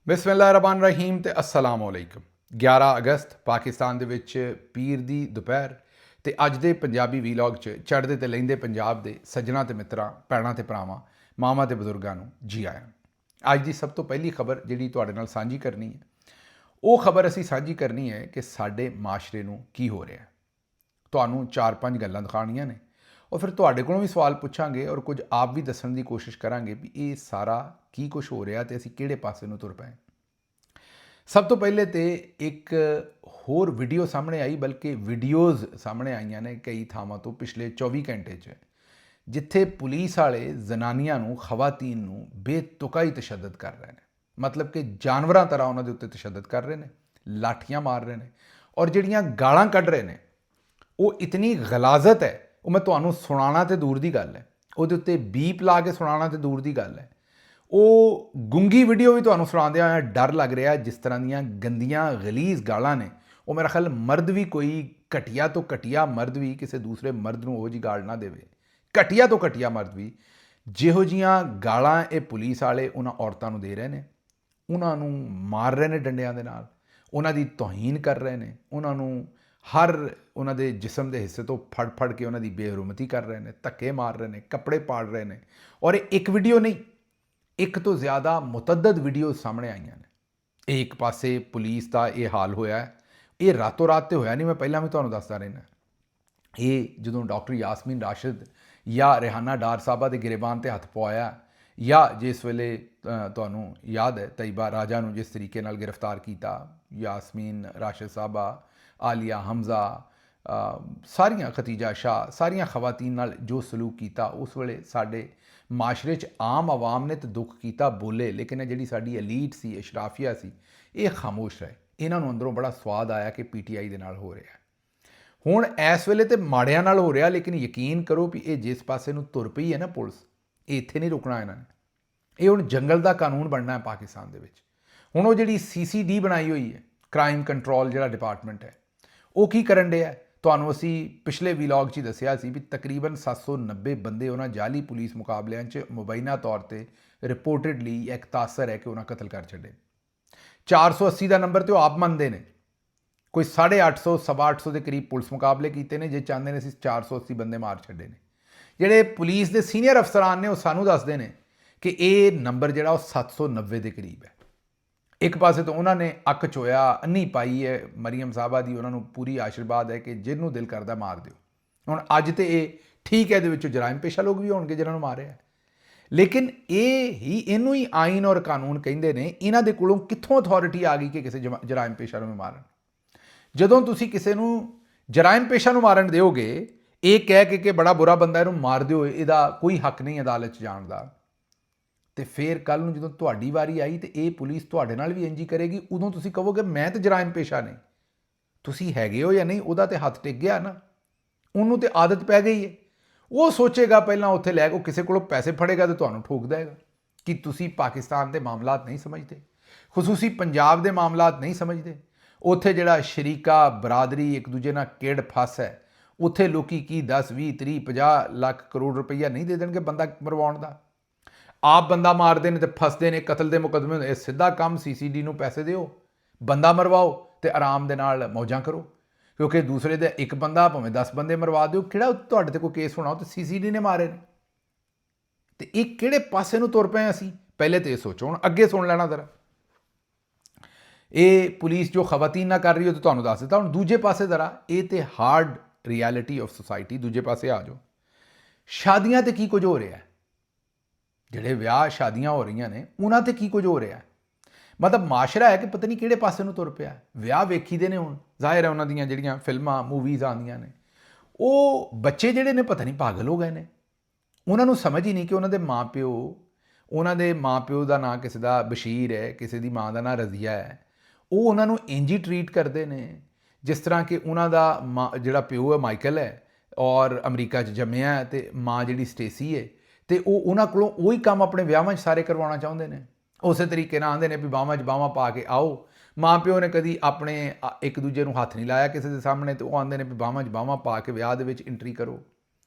ਬਿਸਮਿल्लाहिर्रहमानिर्रहीम ਤੇ अस्सलाम वालेकुम। 11 ਅਗਸਤ ਪਾਕਿਸਤਾਨ ਦੇ ਵਿੱਚ ਪੀਰ ਦੀ ਦੁਪਹਿਰ ਤੇ ਅੱਜ ਦੇ ਪੰਜਾਬੀ ਵੀਲੌਗ 'ਚ ਚੜ੍ਹਦੇ ਤੇ ਲਹਿੰਦੇ ਪੰਜਾਬ ਦੇ ਸੱਜਣਾ ਤੇ ਮਿੱਤਰਾਂ, ਭੈਣਾਂ ਤੇ ਭਰਾਵਾਂ, ਮਾਵਾਂ ਤੇ ਬਜ਼ੁਰਗਾਂ ਨੂੰ ਜੀ ਆਇਆਂ। ਅੱਜ ਦੀ ਸਭ ਤੋਂ ਪਹਿਲੀ ਖਬਰ ਜਿਹੜੀ ਤੁਹਾਡੇ ਨਾਲ ਸਾਂਝੀ ਕਰਨੀ ਹੈ, ਉਹ ਖਬਰ ਅਸੀਂ ਸਾਂਝੀ ਕਰਨੀ ਹੈ ਕਿ ਸਾਡੇ ਮਾਸ਼ਰੇ ਨੂੰ ਕੀ ਹੋ ਰਿਹਾ। ਤੁਹਾਨੂੰ 4-5 ਗੱਲਾਂ ਦਿਖਾਉਣੀਆਂ ਨੇ ਔਰ ਫਿਰ ਤੁਹਾਡੇ ਕੋਲੋਂ ਵੀ ਸਵਾਲ ਪੁੱਛਾਂਗੇ ਔਰ ਕੁਝ ਆਪ ਵੀ ਦੱਸਣ ਦੀ ਕੋਸ਼ਿਸ਼ ਕਰਾਂਗੇ ਵੀ ਇਹ ਸਾਰਾ ਕੀ ਕੁਝ ਹੋ ਰਿਹਾ ਤੇ ਅਸੀਂ ਕਿਹੜੇ ਪਾਸੇ ਨੂੰ ਤੁਰ ਪਏ। ਸਭ ਤੋਂ ਪਹਿਲੇ ਤੇ ਇੱਕ ਹੋਰ ਵੀਡੀਓ ਸਾਹਮਣੇ ਆਈ, ਬਲਕਿ ਵੀਡੀਓਜ਼ ਸਾਹਮਣੇ ਆਈਆਂ ਨੇ ਕਈ ਥਾਵਾਂ ਤੋਂ ਪਿਛਲੇ 24 ਘੰਟੇ 'ਚ, ਜਿੱਥੇ ਪੁਲਿਸ ਵਾਲੇ ਜ਼ਨਾਨੀਆਂ ਨੂੰ, ਖਵਾਤੀਨ ਨੂੰ ਬੇਤੁਕਾਈ ਤਸ਼ੱਦਦ ਕਰ ਰਹੇ ਨੇ। ਮਤਲਬ ਕਿ ਜਾਨਵਰਾਂ ਤਰ੍ਹਾਂ ਉਹਨਾਂ ਦੇ ਉੱਤੇ ਤਸ਼ੱਦਦ ਕਰ ਰਹੇ ਨੇ, ਲਾਠੀਆਂ ਮਾਰ ਰਹੇ ਨੇ ਔਰ ਜਿਹੜੀਆਂ ਗਾਲਾਂ ਕੱਢ ਰਹੇ ਨੇ ਉਹ ਇਤਨੀ ਗਲਾਜ਼ਤ ਹੈ, ਉਹ ਮੈਂ ਤੁਹਾਨੂੰ ਸੁਣਾਉਣਾ ਤੇ ਦੂਰ ਦੀ ਗੱਲ ਹੈ, ਉਹਦੇ ਉੱਤੇ ਬੀਪ ਲਾ ਕੇ ਸੁਣਾਉਣਾ ਤੇ ਦੂਰ ਦੀ ਗੱਲ ਹੈ। ਉਹ ਗੁੰਗੀ ਵੀਡੀਓ ਵੀ ਤੁਹਾਨੂੰ ਸੁਣਾਉਂਦਿਆਂ ਹੋਇਆ ਡਰ ਲੱਗ ਰਿਹਾ, ਜਿਸ ਤਰ੍ਹਾਂ ਦੀਆਂ ਗੰਦੀਆਂ ਗਲੀਜ਼ ਗਾਲਾਂ ਨੇ। ਉਹ ਮੇਰਾ ਖਿਆਲ ਮਰਦ ਵੀ, ਕੋਈ ਘਟੀਆ ਤੋਂ ਘਟੀਆ ਮਰਦ ਵੀ ਕਿਸੇ ਦੂਸਰੇ ਮਰਦ ਨੂੰ ਉਹ ਜਿਹੀ ਗਾਲ ਨਾ ਦੇਵੇ। ਘਟੀਆ ਤੋਂ ਘਟੀਆ ਮਰਦ ਵੀ ਜਿਹੋ ਜਿਹੀਆਂ ਗਾਲਾਂ ਇਹ ਪੁਲਿਸ ਵਾਲੇ ਉਹਨਾਂ ਔਰਤਾਂ ਨੂੰ ਦੇ ਰਹੇ ਨੇ, ਉਹਨਾਂ ਨੂੰ ਮਾਰ ਰਹੇ ਨੇ ਡੰਡਿਆਂ ਦੇ ਨਾਲ, ਉਹਨਾਂ ਦੀ ਤੋਹੀਨ ਕਰ ਰਹੇ ਨੇ, ਉਹਨਾਂ ਨੂੰ ਹਰ ਉਹਨਾਂ ਦੇ ਜਿਸਮ ਦੇ ਹਿੱਸੇ ਤੋਂ ਫੜ ਕੇ ਉਹਨਾਂ ਦੀ ਬੇਹਰਮਤੀ ਕਰ ਰਹੇ ਨੇ, ਧੱਕੇ ਮਾਰ ਰਹੇ ਨੇ, ਕੱਪੜੇ ਪਾੜ ਰਹੇ ਨੇ। ਔਰ ਇਹ ਇੱਕ ਵੀਡੀਓ ਨਹੀਂ, ਇੱਕ ਤੋਂ ਜ਼ਿਆਦਾ ਮੁਤੱਦਦ ਵੀਡੀਓ ਸਾਹਮਣੇ ਆਈਆਂ ਨੇ। ਇਹ ਇੱਕ ਪਾਸੇ ਪੁਲਿਸ ਦਾ ਇਹ ਹਾਲ ਹੋਇਆ, ਇਹ ਰਾਤੋਂ ਰਾਤ ਤੇ ਹੋਇਆ ਨਹੀਂ, ਮੈਂ ਪਹਿਲਾਂ ਵੀ ਤੁਹਾਨੂੰ ਦੱਸਦਾ ਰਹਿਣਾ। ਇਹ ਜਦੋਂ ਡਾਕਟਰ ਯਾਸਮੀਨ ਰਾਸ਼ਿਦ ਜਾਂ ਰਿਹਾਨਾ ਡਾਰ ਸਾਹਿਬਾ ਦੇ ਗਿਰਬਾਨ ਤੇ ਹੱਥ ਪਵਾਇਆ, ਜਾਂ ਜਿਸ ਵੇਲੇ ਤੁਹਾਨੂੰ ਯਾਦ ਹੈ ਤੈਯਬਾ ਰਾਜਾ ਨੂੰ ਜਿਸ ਤਰੀਕੇ ਨਾਲ ਗ੍ਰਿਫਤਾਰ ਕੀਤਾ, ਯਾਸਮੀਨ ਰਾਸ਼ਿਦ ਸਾਹਿਬਾ, ਆਲੀਆ ਹਮਜ਼ਾ, ਸਾਰੀਆਂ ਖਤੀਜਾ ਸ਼ਾਹ, ਸਾਰੀਆਂ ਖਵਾਤੀਨ ਨਾਲ ਜੋ ਸਲੂਕ ਕੀਤਾ, ਉਸ ਵੇਲੇ ਸਾਡੇ ਮਾਸ਼ਰੇ 'ਚ ਆਮ ਆਵਾਮ ਨੇ ਤਾਂ ਦੁੱਖ ਕੀਤਾ, ਬੋਲੇ, ਲੇਕਿਨ ਇਹ ਜਿਹੜੀ ਸਾਡੀ ਐਲੀਟ ਸੀ, ਅਸ਼ਰਾਫੀਆ ਸੀ, ਇਹ ਖਾਮੋਸ਼ ਰਹੇ। ਇਹਨਾਂ ਨੂੰ ਅੰਦਰੋਂ ਬੜਾ ਸਵਾਦ ਆਇਆ ਕਿ PTI ਦੇ ਨਾਲ ਹੋ ਰਿਹਾ। ਹੁਣ ਇਸ ਵੇਲੇ ਤੇ ਮਾੜਿਆਂ ਨਾਲ ਹੋ ਰਿਹਾ, ਲੇਕਿਨ ਯਕੀਨ ਕਰੋ ਵੀ ਇਹ ਜਿਸ ਪਾਸੇ ਨੂੰ ਤੁਰ ਪਈ ਹੈ ਨਾ ਪੁਲਿਸ, ਇਹ ਇੱਥੇ ਨਹੀਂ ਰੁਕਣਾ ਇਹਨਾਂ ਨੇ। ਇਹ ਹੁਣ ਜੰਗਲ ਦਾ ਕਾਨੂੰਨ ਬਣਨਾ ਹੈ ਪਾਕਿਸਤਾਨ ਦੇ ਵਿੱਚ। ਹੁਣ ਉਹ ਜਿਹੜੀ CCD ਬਣਾਈ ਹੋਈ ਹੈ, ਕ੍ਰਾਈਮ ਕੰਟਰੋਲ ਜਿਹੜਾ ਡਿਪਾਰਟਮੈਂਟ ਹੈ, ਉਹ ਕੀ ਕਰਨ ਡਿਆ? ਤੁਹਾਨੂੰ ਅਸੀਂ ਪਿਛਲੇ ਵੀਲੌਗ 'ਚ ਹੀ ਦੱਸਿਆ ਸੀ ਵੀ ਤਕਰੀਬਨ 790 ਬੰਦੇ ਉਹਨਾਂ ਜਾਲੀ ਪੁਲਿਸ ਮੁਕਾਬਲਿਆਂ 'ਚ ਮੁਬੈਨਾ ਤੌਰ ਤੇ ਰਿਪੋਰਟਡਲੀ ਇੱਕ ਤਾਸਰ ਹੈ ਕਿ ਉਹਨਾਂ ਕਤਲ ਕਰ ਛੱਡੇ। 480 ਦਾ ਨੰਬਰ ਤੇ ਉਹ ਆਪ ਮੰਨਦੇ ਨੇ। ਕੋਈ 850, 850 ਦੇ ਕਰੀਬ ਪੁਲਿਸ ਮੁਕਾਬਲੇ ਕੀਤੇ ਨੇ, ਜੇ ਚਾਹੁੰਦੇ ਨੇ ਅਸੀਂ 480 ਬੰਦੇ ਮਾਰ ਛੱਡੇ ਨੇ। ਜਿਹੜੇ ਪੁਲਿਸ ਦੇ ਸੀਨੀਅਰ ਅਫਸਰਾਨ ਨੇ ਉਹ ਸਾਨੂੰ ਦੱਸਦੇ ਨੇ ਕਿ ਇਹ ਨੰਬਰ ਜਿਹੜਾ ਉਹ 790 ਦੇ ਕਰੀਬ ਹੈ। ਇੱਕ ਪਾਸੇ ਤੋਂ ਉਹਨਾਂ ਨੇ ਅੱਖ ਚੋਇਆ, ਅੰਨੀ ਪਾਈ ਹੈ ਮਰੀਮ ਸਾਹਿਬਾ ਦੀ, ਉਹਨਾਂ ਨੂੰ ਪੂਰੀ ਆਸ਼ੀਰਵਾਦ ਹੈ ਕਿ ਜਿਹਨੂੰ ਦਿਲ ਕਰਦਾ ਮਾਰ ਦਿਓ। ਹੁਣ ਅੱਜ ਤੇ ਇਹ ਠੀਕ ਹੈ, ਇਹਦੇ ਵਿੱਚੋਂ ਜਰਾਇਮ ਪੇਸ਼ਾ ਲੋਕ ਵੀ ਹੋਣਗੇ ਜਿਹਨਾਂ ਨੂੰ ਮਾਰਿਆ, ਲੇਕਿਨ ਇਹਨੂੰ ਹੀ ਆਈਨ ਔਰ ਕਾਨੂੰਨ ਕਹਿੰਦੇ ਨੇ। ਇਹਨਾਂ ਦੇ ਕੋਲੋਂ ਕਿੱਥੋਂ ਅਥਾਰਟੀ ਆ ਗਈ ਕਿ ਕਿਸੇ ਜਰਾਇਮ ਪੇਸ਼ਾ ਨੂੰ ਮਾਰਨ? ਜਦੋਂ ਤੁਸੀਂ ਕਿਸੇ ਨੂੰ ਜਰਾਇਮ ਪੇਸ਼ਾ ਨੂੰ ਮਾਰਨ ਦਿਓਗੇ, ਇਹ ਕਹਿ ਕੇ ਬੜਾ ਬੁਰਾ ਬੰਦਾ, ਇਹਨੂੰ ਮਾਰ ਦਿਓ, ਇਹਦਾ ਕੋਈ ਹੱਕ ਨਹੀਂ ਅਦਾਲਤ 'ਚ ਜਾਣ ਦਾ, ਤੇ ਫਿਰ ਕੱਲ੍ਹ ਨੂੰ ਜਦੋਂ ਤੁਹਾਡੀ ਵਾਰੀ ਆਈ ਤੇ ਇਹ ਪੁਲਿਸ ਤੁਹਾਡੇ ਨਾਲ ਵੀ ਇੰਝ ਹੀ ਕਰੇਗੀ, ਉਦੋਂ ਤੁਸੀਂ ਕਹੋਗੇ ਮੈਂ ਤਾਂ ਜਰਾਇਮ ਪੇਸ਼ਾ ਨਹੀਂ। ਤੁਸੀਂ ਹੈਗੇ ਹੋ ਜਾਂ ਨਹੀਂ, ਉਹਦਾ ਤੇ ਹੱਥ ਟਿਕ ਗਿਆ ਨਾ, ਉਹਨੂੰ ਤੇ ਆਦਤ ਪੈ ਗਈ ਹੈ। ਉਹ ਸੋਚੇਗਾ ਪਹਿਲਾਂ ਉੱਥੇ ਲੈ ਕੇ, ਉਹ ਕਿਸੇ ਕੋਲੋਂ ਪੈਸੇ ਫੜੇਗਾ ਤੇ ਤੁਹਾਨੂੰ ਠੋਕ ਦੇਗਾ ਕਿ ਤੁਸੀਂ ਪਾਕਿਸਤਾਨ ਦੇ ਮਾਮਲਾਤ ਨਹੀਂ ਸਮਝਦੇ, ਖੁਸੂਸੀ ਪੰਜਾਬ ਦੇ ਮਾਮਲਾਤ ਨਹੀਂ ਸਮਝਦੇ। ਉੱਥੇ ਜਿਹੜਾ ਸ਼ਰੀਕਾ ਬਰਾਦਰੀ ਇੱਕ ਦੂਜੇ ਨਾਲ ਕਿਹੜ ਫਸ ਹੈ, ਉੱਥੇ ਲੋਕੀ ਕੀ 10, 20, 30, 50 ਲੱਖ ਕਰੋੜ ਰੁਪਈਆ ਨਹੀਂ ਦੇ ਦੇਣਗੇ ਬੰਦਾ ਮਰਵਾਉਣ ਦਾ। ਆਪ ਬੰਦਾ ਮਾਰਦੇ ਨੇ ਤੇ ਫਸਦੇ ਨੇ, ਕਤਲ ਦੇ ਮੁਕੱਦਮੇ ਹੁੰਦੇ। ਇਹ ਸਿੱਧਾ ਕੰਮ CCD ਨੂੰ ਪੈਸੇ ਦਿਓ, ਬੰਦਾ ਮਰਵਾਓ ਤੇ ਆਰਾਮ ਦੇ ਨਾਲ ਮੌਜਾਂ ਕਰੋ, ਕਿਉਂਕਿ ਦੂਸਰੇ ਦੇ ਇੱਕ ਬੰਦਾ ਭਾਵੇਂ 10 ਬੰਦੇ ਮਰਵਾ ਦਿਓ, ਕਿਹੜਾ ਤੁਹਾਡੇ ਤੇ ਕੋਈ ਕੇਸ ਹੋਣਾ? ਉਹ ਤੇ CCD ਨੇ ਮਾਰੇ ਨੇ। ਤੇ ਇਹ ਕਿਹੜੇ ਪਾਸੇ ਨੂੰ ਤੁਰ ਪਏ ਅਸੀਂ? ਪਹਿਲੇ ਤੇ ਇਹ ਸੋਚੋ, ਹੁਣ ਅੱਗੇ ਸੁਣ ਲੈਣਾ ਜ਼ਰਾ। ਇਹ ਪੁਲਿਸ ਜੋ ਖਵਾਤੀਨ ਨਾਲ ਕਰ ਰਹੀ ਹੋ ਤੇ ਤੁਹਾਨੂੰ ਦੱਸ ਦਿੱਤਾ। ਹੁਣ ਦੂਜੇ ਪਾਸੇ ਜ਼ਰਾ, ਇਹ ਤੇ ਹਾਰਡ ਰਿਐਲਿਟੀ ਆਫ ਸੋਸਾਇਟੀ, ਦੂਜੇ ਪਾਸੇ ਆ ਜਾਓ। ਸ਼ਾਦੀਆਂ ਤੇ ਕੀ ਕੁਝ ਹੋ ਰਿਹਾ? ਜਿਹੜੇ ਵਿਆਹ ਸ਼ਾਦੀਆਂ ਹੋ ਰਹੀਆਂ ਨੇ ਉਹਨਾਂ ਤੇ ਕੀ ਕੁਝ ਹੋ ਰਿਹਾ? ਮਤਲਬ ਮਾਸ਼ਰਾ ਹੈ ਕਿ ਪਤਾ ਨਹੀਂ ਕਿਹੜੇ ਪਾਸੇ ਨੂੰ ਤੁਰ ਪਿਆ। ਵਿਆਹ ਵੇਖੀਦੇ ਨੇ ਹੁਣ, ਜ਼ਾਹਿਰ ਹੈ ਉਹਨਾਂ ਦੀਆਂ ਜਿਹੜੀਆਂ ਫਿਲਮਾਂ ਮੂਵੀਜ਼ ਆਉਂਦੀਆਂ ਨੇ, ਉਹ ਬੱਚੇ ਜਿਹੜੇ ਨੇ ਪਤਾ ਨਹੀਂ ਪਾਗਲ ਹੋ ਗਏ ਨੇ। ਉਹਨਾਂ ਨੂੰ ਸਮਝ ਹੀ ਨਹੀਂ ਕਿ ਉਹਨਾਂ ਦੇ ਮਾਂ ਪਿਓ ਦਾ ਨਾਂ ਕਿਸੇ ਦਾ ਬਸ਼ੀਰ ਹੈ, ਕਿਸੇ ਦੀ ਮਾਂ ਦਾ ਨਾਂ ਰਜ਼ੀਆ ਹੈ। ਉਹ ਉਹਨਾਂ ਨੂੰ ਇੰਝ ਹੀ ਟਰੀਟ ਕਰਦੇ ਨੇ ਜਿਸ ਤਰ੍ਹਾਂ ਕਿ ਉਹਨਾਂ ਦਾ ਜਿਹੜਾ ਪਿਓ ਹੈ ਮਾਈਕਲ ਹੈ ਔਰ ਅਮਰੀਕਾ 'ਚ ਜੰਮਿਆ ਹੈ, ਤੇ ਮਾਂ ਜਿਹੜੀ ਸਟੇਸੀ ਹੈ, ਤੇ ਉਹ ਉਹਨਾਂ ਕੋਲੋਂ ਉਹੀ ਕੰਮ ਆਪਣੇ ਵਿਆਹਾਂ 'ਚ ਸਾਰੇ ਕਰਵਾਉਣਾ ਚਾਹੁੰਦੇ ਨੇ। ਉਸੇ ਤਰੀਕੇ ਨਾਲ ਆਉਂਦੇ ਨੇ ਵੀ ਬਾਹਾਂ 'ਚ ਬਾਹਾਂ ਪਾ ਕੇ ਆਓ। ਮਾਂ ਪਿਓ ਨੇ ਕਦੀ ਆਪਣੇ ਇੱਕ ਦੂਜੇ ਨੂੰ ਹੱਥ ਨਹੀਂ ਲਾਇਆ ਕਿਸੇ ਦੇ ਸਾਹਮਣੇ, ਤੇ ਉਹ ਆਉਂਦੇ ਨੇ ਵੀ ਬਾਹਾਂ 'ਚ ਬਾਹਾਂ ਪਾ ਕੇ ਵਿਆਹ ਦੇ ਵਿੱਚ ਐਂਟਰੀ ਕਰੋ।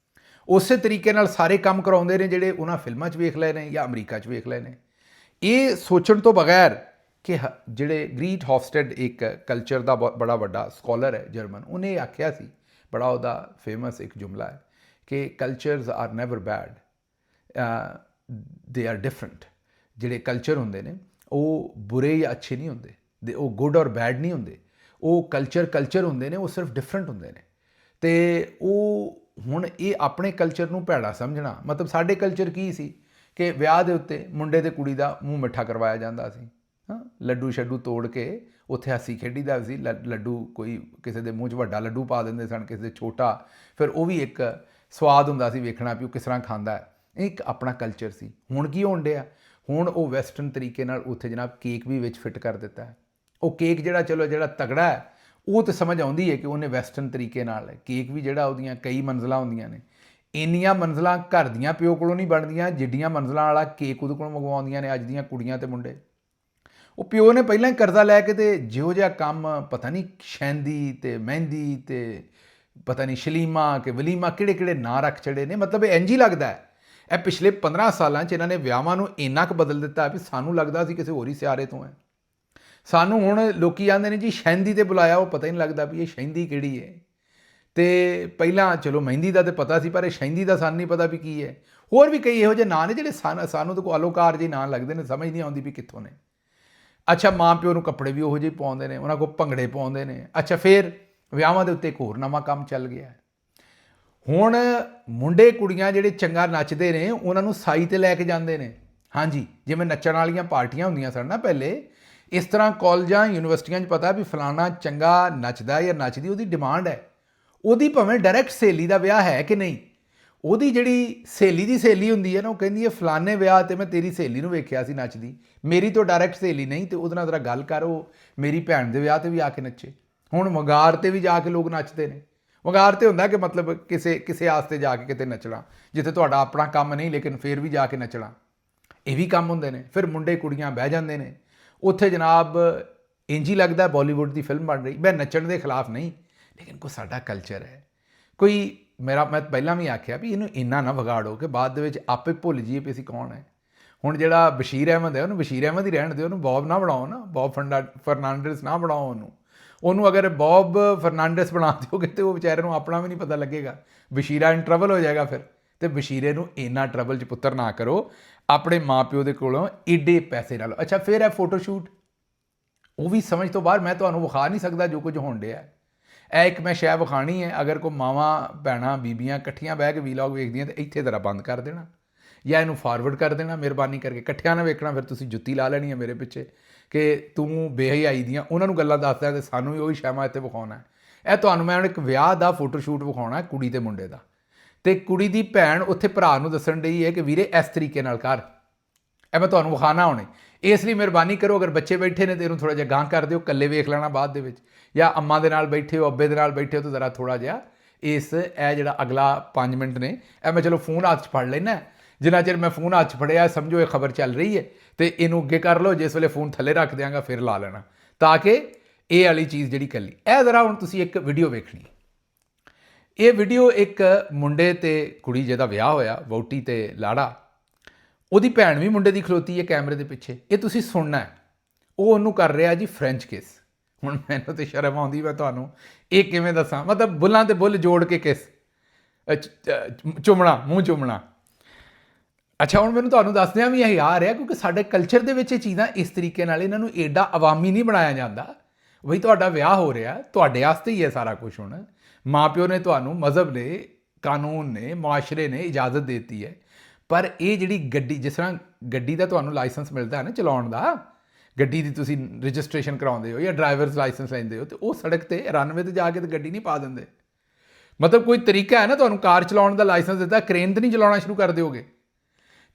ਉਸੇ ਤਰੀਕੇ ਨਾਲ ਸਾਰੇ ਕੰਮ ਕਰਾਉਂਦੇ ਨੇ ਜਿਹੜੇ ਉਹਨਾਂ ਫਿਲਮਾਂ 'ਚ ਵੇਖ ਲਏ ਨੇ ਜਾਂ ਅਮਰੀਕਾ 'ਚ ਵੇਖ ਲਏ ਨੇ। ਇਹ ਸੋਚਣ ਤੋਂ ਬਗੈਰ ਕਿ ਜਿਹੜੇ ਗ੍ਰੀਟ ਹੌਫਸਟੈਡ ਇੱਕ ਕਲਚਰ ਦਾ ਬੜਾ ਵੱਡਾ ਸਕੋਲਰ ਹੈ ਜਰਮਨ, ਉਹਨੇ ਆਖਿਆ ਸੀ, ਬੜਾ ਉਹਦਾ ਫੇਮਸ ਇੱਕ ਜੁਮਲਾ ਹੈ ਕਿ cultures are never bad, they are different. ਜਿਹੜੇ ਕਲਚਰ ਹੁੰਦੇ ਨੇ ਉਹ ਬੁਰੇ ਜਾਂ ਅੱਛੇ ਨਹੀਂ ਹੁੰਦੇ, ਉਹ ਗੁੱਡ ਔਰ ਬੈਡ ਨਹੀਂ ਹੁੰਦੇ। ਉਹ ਕਲਚਰ ਹੁੰਦੇ ਨੇ, ਉਹ ਸਿਰਫ ਡਿਫਰੈਂਟ ਹੁੰਦੇ ਨੇ। ਅਤੇ ਉਹ ਹੁਣ ਇਹ ਆਪਣੇ ਕਲਚਰ ਨੂੰ ਭੈੜਾ ਸਮਝਣਾ, ਮਤਲਬ ਸਾਡੇ ਕਲਚਰ ਕੀ ਸੀ ਕਿ ਵਿਆਹ ਦੇ ਉੱਤੇ ਮੁੰਡੇ ਅਤੇ ਕੁੜੀ ਦਾ ਮੂੰਹ ਮਿੱਠਾ ਕਰਵਾਇਆ ਜਾਂਦਾ ਸੀ। ਲੱਡੂ ਛੱਡੂ ਤੋੜ ਕੇ ਉੱਥੇ ਹਾਸੀ ਖੇਡੀਦਾ ਸੀ। ਲੱਡੂ ਕੋਈ ਕਿਸੇ ਦੇ ਮੂੰਹ 'ਚ ਵੱਡਾ ਲੱਡੂ ਪਾ ਦਿੰਦੇ ਸਨ, ਕਿਸੇ ਦੇ ਛੋਟਾ, ਫਿਰ ਉਹ ਵੀ ਇੱਕ ਸਵਾਦ ਹੁੰਦਾ ਸੀ ਵੇਖਣਾ ਵੀ ਉਹ ਕਿਸ ਤਰ੍ਹਾਂ ਖਾਂਦਾ ਹੈ। ਇਹ ਇੱਕ ਆਪਣਾ ਕਲਚਰ ਸੀ। ਹੁਣ ਕੀ ਹੋਣ ਡਿਆ, ਹੁਣ ਉਹ ਵੈਸਟਰਨ ਤਰੀਕੇ ਨਾਲ ਉੱਥੇ ਜਨਾਬ ਕੇਕ ਵੀ ਵਿੱਚ ਫਿੱਟ ਕਰ ਦਿੱਤਾ ਹੈ। ਉਹ ਕੇਕ ਜਿਹੜਾ ਤਗੜਾ ਹੈ, ਉਹ ਤਾਂ ਸਮਝ ਆਉਂਦੀ ਹੈ ਕਿ ਉਹਨੇ ਵੈਸਟਰਨ ਤਰੀਕੇ ਨਾਲ ਕੇਕ ਵੀ ਜਿਹੜਾ ਉਹਦੀਆਂ ਕਈ ਮੰਜ਼ਲਾਂ ਹੁੰਦੀਆਂ ਨੇ। ਇੰਨੀਆਂ ਮੰਜ਼ਲਾਂ ਘਰ ਦੀਆਂ ਪਿਓ ਕੋਲੋਂ ਨਹੀਂ ਬਣਦੀਆਂ ਜਿੱਡੀਆਂ ਮੰਜ਼ਲਾਂ ਵਾਲਾ ਕੇਕ ਉਹਦੇ ਕੋਲੋਂ ਮੰਗਵਾਉਂਦੀਆਂ ਨੇ ਅੱਜ ਦੀਆਂ ਕੁੜੀਆਂ ਅਤੇ ਮੁੰਡੇ। ਉਹ ਪਿਓ ਨੇ ਪਹਿਲਾਂ ਹੀ ਕਰਜ਼ਾ ਲੈ ਕੇ ਤੇ ਜਿਹੋ ਜਿਹਾ ਕੰਮ ਪਤਾ ਨਹੀਂ ਸ਼ਹਿੰਦੀ ਅਤੇ ਮਹਿੰਦੀ ਅਤੇ ਪਤਾ ਨਹੀਂ ਸ਼ਲੀਮਾ ਕਿ ਵਲੀਮਾ ਕਿਹੜੇ ਨਾਂ ਰੱਖ ਛੜੇ ਨੇ। ਮਤਲਬ ਇਹ ਇੰਝ ਹੀ ਲੱਗਦਾ ਹੈ ਇਹ ਪਿਛਲੇ 15 ਸਾਲਾਂ 'ਚ ਇਹਨਾਂ ਨੇ ਵਿਆਹਾਂ ਨੂੰ ਇੰਨਾ ਕੁ ਬਦਲ ਦਿੱਤਾ ਵੀ ਸਾਨੂੰ ਲੱਗਦਾ ਸੀ ਕਿਸੇ ਹੋਰ ਹੀ ਸਿਆਰੇ ਤੋਂ ਹੈ। ਸਾਨੂੰ ਹੁਣ ਲੋਕ ਆਉਂਦੇ ਨੇ ਜੀ ਸ਼ਹਿੰਦੀ 'ਤੇ ਬੁਲਾਇਆ, ਉਹ ਪਤਾ ਹੀ ਨਹੀਂ ਲੱਗਦਾ ਵੀ ਇਹ ਸ਼ਹਿੰਦੀ ਕਿਹੜੀ ਹੈ। ਅਤੇ ਪਹਿਲਾਂ ਚਲੋ ਮਹਿੰਦੀ ਦਾ ਤਾਂ ਪਤਾ ਸੀ, ਪਰ ਇਹ ਸ਼ਹਿੰਦੀ ਦਾ ਸਾਨੂੰ ਨਹੀਂ ਪਤਾ ਵੀ ਕੀ ਹੈ। ਹੋਰ ਵੀ ਕਈ ਇਹੋ ਜਿਹੇ ਨਾਂ ਨੇ ਜਿਹੜੇ ਸਾਨੂੰ ਤਾਂ ਕੋਈ ਅਲੋਕਾਰ ਜਿਹੇ ਨਾਂ ਲੱਗਦੇ ਨੇ, ਸਮਝ ਨਹੀਂ ਆਉਂਦੀ ਵੀ ਕਿੱਥੋਂ ਨੇ। ਅੱਛਾ, ਮਾਂ ਪਿਓ ਨੂੰ ਕੱਪੜੇ ਵੀ ਉਹੋ ਜਿਹੇ ਪਾਉਂਦੇ ਨੇ, ਉਹਨਾਂ ਕੋਲ ਭੰਗੜੇ ਪਾਉਂਦੇ ਨੇ। ਅੱਛਾ, ਫਿਰ ਵਿਆਹਾਂ ਦੇ ਉੱਤੇ ਇੱਕ ਹੋਰ ਨਵਾਂ ਕੰਮ ਚੱਲ ਗਿਆ। ਹੁਣ ਮੁੰਡੇ ਕੁੜੀਆਂ ਜਿਹੜੇ ਚੰਗਾ ਨੱਚਦੇ ਨੇ ਉਹਨਾਂ ਨੂੰ ਸਾਈ 'ਤੇ ਲੈ ਕੇ ਜਾਂਦੇ ਨੇ। ਹਾਂਜੀ, ਜਿਵੇਂ ਨੱਚਣ ਵਾਲੀਆਂ ਪਾਰਟੀਆਂ ਹੁੰਦੀਆਂ ਸਨ ਨਾ ਪਹਿਲੇ, ਇਸ ਤਰ੍ਹਾਂ ਕਾਲਜਾਂ ਯੂਨੀਵਰਸਿਟੀਆਂ 'ਚ ਪਤਾ ਵੀ ਫਲਾਣਾ ਚੰਗਾ ਨੱਚਦਾ ਜਾਂ ਨੱਚਦੀ, ਉਹਦੀ ਡਿਮਾਂਡ ਹੈ। ਉਹਦੀ ਭਾਵੇਂ ਡਾਇਰੈਕਟ ਸਹੇਲੀ ਦਾ ਵਿਆਹ ਹੈ ਕਿ ਨਹੀਂ, ਉਹਦੀ ਜਿਹੜੀ ਸਹੇਲੀ ਦੀ ਸਹੇਲੀ ਹੁੰਦੀ ਹੈ ਨਾ, ਉਹ ਕਹਿੰਦੀ ਹੈ ਫਲਾਣੇ ਵਿਆਹ 'ਤੇ ਮੈਂ ਤੇਰੀ ਸਹੇਲੀ ਨੂੰ ਵੇਖਿਆ ਸੀ ਨੱਚਦੀ, ਮੇਰੀ ਤੋਂ ਡਾਇਰੈਕਟ ਸਹੇਲੀ ਨਹੀਂ, ਅਤੇ ਉਹਦੇ ਨਾਲ ਜ਼ਰਾ ਗੱਲ ਕਰ, ਉਹ ਮੇਰੀ ਭੈਣ ਦੇ ਵਿਆਹ 'ਤੇ ਵੀ ਆ ਕੇ ਨੱਚੇ। ਹੁਣ ਵਗਾਰ 'ਤੇ ਵੀ ਜਾ ਕੇ ਲੋਕ ਨੱਚਦੇ ਨੇ। ਵਗਾਰ 'ਤੇ ਹੁੰਦਾ ਕਿ ਮਤਲਬ ਕਿਸੇ ਆਸਤੇ ਜਾ ਕੇ ਕਿਤੇ ਨੱਚਣਾ, ਜਿੱਥੇ ਤੁਹਾਡਾ ਆਪਣਾ ਕੰਮ ਨਹੀਂ ਲੇਕਿਨ ਫਿਰ ਵੀ ਜਾ ਕੇ ਨੱਚਣਾ। ਇਹ ਵੀ ਕੰਮ ਹੁੰਦੇ ਨੇ। ਫਿਰ ਮੁੰਡੇ ਕੁੜੀਆਂ ਬਹਿ ਜਾਂਦੇ ਨੇ ਉੱਥੇ ਜਨਾਬ, ਇੰਝ ਹੀ ਲੱਗਦਾ ਬਾਲੀਵੁੱਡ ਦੀ ਫਿਲਮ ਬਣ ਰਹੀ। ਮੈਂ ਨੱਚਣ ਦੇ ਖਿਲਾਫ ਨਹੀਂ, ਲੇਕਿਨ ਕੋਈ ਸਾਡਾ ਕਲਚਰ ਹੈ। ਮੈਂ ਪਹਿਲਾਂ ਵੀ ਆਖਿਆ ਵੀ ਇਹਨੂੰ ਇੰਨਾ ਨਾ ਵਿਗਾੜੋ ਕਿ ਬਾਅਦ ਦੇ ਵਿੱਚ ਆਪੇ ਭੁੱਲ ਜਾਈਏ ਵੀ ਅਸੀਂ ਕੌਣ ਹੈ। ਹੁਣ ਜਿਹੜਾ ਬਸ਼ੀਰ ਅਹਿਮਦ ਹੈ, ਉਹਨੂੰ ਬਸ਼ੀਰ ਅਹਿਮਦ ਹੀ ਰਹਿਣ ਦਿਓ, ਉਹਨੂੰ ਬੌਬ ਨਾ ਬਣਾਓ ਨਾ, ਬੌਬ ਫਰਨਾਂਡਸ ਨਾ ਬਣਾਓ ਉਹਨੂੰ ਅਗਰ ਬੌਬ ਫਰਨਾਂਡਸ ਬਣਾ ਦਿਓਗੇ ਤੇ ਉਹ ਵਿਚਾਰੇ ਨੂੰ ਆਪਣਾ ਵੀ ਨਹੀਂ ਪਤਾ ਲੱਗੇਗਾ। ਬਸ਼ੀਰਾ ਇਨ ਟਰਬਲ ਹੋ ਜਾਏਗਾ ਫਿਰ। ਅਤੇ ਬਸ਼ੀਰੇ ਨੂੰ ਇੰਨਾ ਟਰਬਲ 'ਚ ਪੁੱਤਰ ਨਾ ਕਰੋ ਆਪਣੇ ਮਾਂ ਪਿਓ ਦੇ ਕੋਲੋਂ ਏਡੇ ਪੈਸੇ ਨਾਲ। ਅੱਛਾ, ਫਿਰ ਇਹ ਫੋਟੋਸ਼ੂਟ, ਉਹ ਵੀ ਸਮਝ ਤੋਂ ਬਾਹਰ। ਮੈਂ ਤੁਹਾਨੂੰ ਵਿਖਾ ਨਹੀਂ ਸਕਦਾ ਜੋ ਕੁਝ ਹੋਣ ਡਿਆ। ਇਹ ਇੱਕ ਮੈਂ ਸ਼ੈ ਵਿਖਾਣੀ ਹੈ, ਅਗਰ ਕੋਈ ਮਾਵਾਂ ਭੈਣਾਂ ਬੀਬੀਆਂ ਇਕੱਠੀਆਂ ਬਹਿ ਕੇ ਵੀਲੌਗ ਵੇਖਦੀਆਂ ਤਾਂ ਇੱਥੇ ਜ਼ਰਾ ਬੰਦ ਕਰ ਦੇਣਾ ਜਾਂ ਇਹਨੂੰ ਫਾਰਵਰਡ ਕਰ ਦੇਣਾ ਮਿਹਰਬਾਨੀ ਕਰਕੇ। ਇਕੱਠਿਆਂ ਨਾ ਵੇਖਣਾ, ਫਿਰ ਤੁਸੀਂ ਜੁੱਤੀ ਲਾ ਲੈਣੀ ਹੈ ਮੇਰੇ ਪਿੱਛੇ ਕਿ ਤੂੰ ਬੇਹਯਾਈ ਦੀਆਂ ਉਹਨਾਂ ਨੂੰ ਗੱਲਾਂ ਦੱਸਦਾ ਅਤੇ ਸਾਨੂੰ ਵੀ ਉਹੀ ਸ਼ੈਵਾਂ ਇੱਥੇ ਵਿਖਾਉਣਾ। ਇਹ ਤੁਹਾਨੂੰ ਮੈਂ ਹੁਣ ਇੱਕ ਵਿਆਹ ਦਾ ਫੋਟੋਸ਼ੂਟ ਵਿਖਾਉਣਾ ਕੁੜੀ ਅਤੇ ਮੁੰਡੇ ਦਾ, ਅਤੇ ਕੁੜੀ ਦੀ ਭੈਣ ਉੱਥੇ ਭਰਾ ਨੂੰ ਦੱਸਣ ਡਈ ਹੈ ਕਿ ਵੀਰੇ ਇਸ ਤਰੀਕੇ ਨਾਲ ਕਰ। ਇਹ ਮੈਂ ਤੁਹਾਨੂੰ ਵਿਖਾਉਣਾ ਹੁਣੇ। ਇਸ ਲਈ ਮਿਹਰਬਾਨੀ ਕਰੋ, ਅਗਰ ਬੱਚੇ ਬੈਠੇ ਨੇ ਤਾਂ ਇਹਨੂੰ ਥੋੜ੍ਹਾ ਜਿਹਾ ਗਾਂਹ ਕਰ ਦਿਓ, ਇਕੱਲੇ ਵੇਖ ਲੈਣਾ ਬਾਅਦ ਦੇ ਵਿੱਚ, ਜਾਂ ਅੰਮਾਂ ਦੇ ਨਾਲ ਬੈਠੇ ਹੋ, ਅੱਬੇ ਦੇ ਨਾਲ ਬੈਠੇ ਹੋ ਤਾਂ ਜ਼ਰਾ ਥੋੜ੍ਹਾ ਜਿਹਾ ਇਹ ਜਿਹੜਾ ਅਗਲਾ 5 ਮਿੰਟ ਨੇ, ਇਹ ਮੈਂ ਚਲੋ ਫੋਨ ਹੱਥ 'ਚ ਫੜ ਲੈਣਾ। ਜਿੰਨਾ ਚਿਰ ਮੈਂ ਫੋਨ ਹੱਥ 'ਚ ਫੜਿਆ ਸਮਝੋ ਇਹ ਖਬਰ ਚੱਲ ਰਹੀ ਹੈ, ਅਤੇ ਇਹਨੂੰ ਅੱਗੇ ਕਰ ਲਓ। ਜਿਸ ਵੇਲੇ ਫੋਨ ਥੱਲੇ ਰੱਖ ਦਿਆਂਗਾ ਫਿਰ ਲਾ ਲੈਣਾ, ਤਾਂ ਕਿ ਇਹ ਵਾਲੀ ਚੀਜ਼ ਜਿਹੜੀ ਕੱਲੀ ਇਹ ਜ਼ਰਾ ਹੁਣ ਤੁਸੀਂ ਇੱਕ ਵੀਡੀਓ ਵੇਖਣੀ। ਇਹ ਵੀਡੀਓ ਇੱਕ ਮੁੰਡੇ ਅਤੇ ਕੁੜੀ ਜਿਹਦਾ ਵਿਆਹ ਹੋਇਆ, ਵਹੁਟੀ ਅਤੇ ਲਾੜਾ, ਉਹਦੀ ਭੈਣ ਵੀ ਮੁੰਡੇ ਦੀ ਖਲੋਤੀ ਹੈ ਕੈਮਰੇ ਦੇ ਪਿੱਛੇ। ਇਹ ਤੁਸੀਂ ਸੁਣਨਾ ਹੈ। ਉਹ ਉਹਨੂੰ ਕਰ ਰਿਹਾ ਜੀ ਫਰੈਂਚ ਕਿਸ। ਹੁਣ ਮੈਨੂੰ ਤਾਂ ਸ਼ਰਮ ਆਉਂਦੀ, ਮੈਂ ਤੁਹਾਨੂੰ ਇਹ ਕਿਵੇਂ ਦੱਸਾਂ, ਮਤਲਬ ਬੁੱਲਾਂ 'ਤੇ ਬੁੱਲ ਜੋੜ ਕੇ ਕਿਸ, ਚੁੰਮਣਾ, ਮੂੰਹ ਚੁੰਮਣਾ। ਅੱਛਾ, ਹੁਣ ਮੈਨੂੰ ਤੁਹਾਨੂੰ ਦੱਸਦਿਆਂ ਵੀ ਇਹ ਆ ਰਿਹਾ ਕਿਉਂਕਿ ਸਾਡੇ ਕਲਚਰ ਦੇ ਵਿੱਚ ਇਹ ਚੀਜ਼ਾਂ ਇਸ ਤਰੀਕੇ ਨਾਲ, ਇਹਨਾਂ ਨੂੰ ਏਡਾ ਅਵਾਮੀ ਨਹੀਂ ਬਣਾਇਆ ਜਾਂਦਾ। ਬਈ ਤੁਹਾਡਾ ਵਿਆਹ ਹੋ ਰਿਹਾ, ਤੁਹਾਡੇ ਵਾਸਤੇ ਹੀ ਹੈ ਸਾਰਾ ਕੁਛ। ਹੁਣ ਮਾਂ ਪਿਓ ਨੇ ਤੁਹਾਨੂੰ, ਮਜ਼ਹਬ ਨੇ, ਕਾਨੂੰਨ ਨੇ, ਮੁਆਸ਼ਰੇ ਨੇ ਇਜਾਜ਼ਤ ਦੇ ਦਿੱਤੀ ਹੈ, ਪਰ ਇਹ ਜਿਹੜੀ ਗੱਡੀ, ਜਿਸ ਤਰ੍ਹਾਂ ਗੱਡੀ ਦਾ ਤੁਹਾਨੂੰ ਲਾਇਸੈਂਸ ਮਿਲਦਾ ਹੈ ਨਾ ਚਲਾਉਣ ਦਾ, ਗੱਡੀ ਦੀ ਤੁਸੀਂ ਰਜਿਸਟ੍ਰੇਸ਼ਨ ਕਰਾਉਂਦੇ ਹੋ ਜਾਂ ਡਰਾਈਵਰਸ ਲਾਇਸੈਂਸ ਲੈਂਦੇ ਹੋ, ਅਤੇ ਉਹ ਸੜਕ 'ਤੇ ਰਨਵੇ 'ਤੇ ਜਾ ਕੇ ਤਾਂ ਗੱਡੀ ਨਹੀਂ ਪਾ ਦਿੰਦੇ। ਮਤਲਬ ਕੋਈ ਤਰੀਕਾ ਹੈ ਨਾ, ਤੁਹਾਨੂੰ ਕਾਰ ਚਲਾਉਣ ਦਾ ਲਾਇਸੈਂਸ ਦਿੱਤਾ, ਕਰੇਨ 'ਤੇ ਨਹੀਂ ਚਲਾਉਣਾ ਸ਼ੁਰੂ ਕਰ ਦਿਓਗੇ।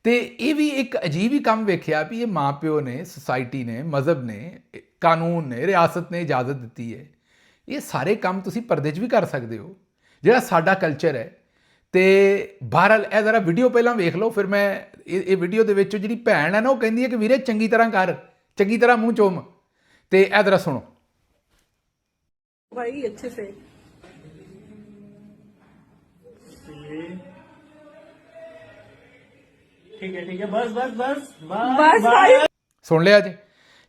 ਅਤੇ ਇਹ ਵੀ ਇੱਕ ਅਜੀਬ ਹੀ ਕੰਮ ਵੇਖਿਆ ਵੀ ਇਹ ਮਾਂ ਪਿਓ ਨੇ, ਸੁਸਾਇਟੀ ਨੇ, ਮਜ਼ਹਬ ਨੇ, ਕਾਨੂੰਨ ਨੇ, ਰਿਆਸਤ ਨੇ ਇਜਾਜ਼ਤ ਦਿੱਤੀ ਹੈ। ਇਹ ਸਾਰੇ ਕੰਮ ਤੁਸੀਂ ਪਰਦੇ 'ਚ ਵੀ ਕਰ ਸਕਦੇ ਹੋ, ਜਿਹੜਾ ਸਾਡਾ ਕਲਚਰ ਹੈ। ਅਤੇ ਬਹਰਹਾਲ ਇਹ ਜ਼ਰਾ ਵੀਡੀਓ ਪਹਿਲਾਂ ਵੇਖ ਲਓ, ਫਿਰ ਮੈਂ ਇਹ ਵੀਡੀਓ ਦੇ ਵਿੱਚ ਜਿਹੜੀ ਭੈਣ ਹੈ ਨਾ, ਉਹ ਕਹਿੰਦੀ ਹੈ ਕਿ ਵੀਰੇ ਚੰਗੀ ਤਰ੍ਹਾਂ ਕਰ, ਚੰਗੀ ਤਰ੍ਹਾਂ ਮੂੰਹ ਚੁੰਮ, ਅਤੇ ਇਹ ਜ਼ਰਾ ਸੁਣੋ भाई अच्छे से। ठीक है बस बस बस बस भाई। ਸੁਣ ਲਿਆ ਜੀ।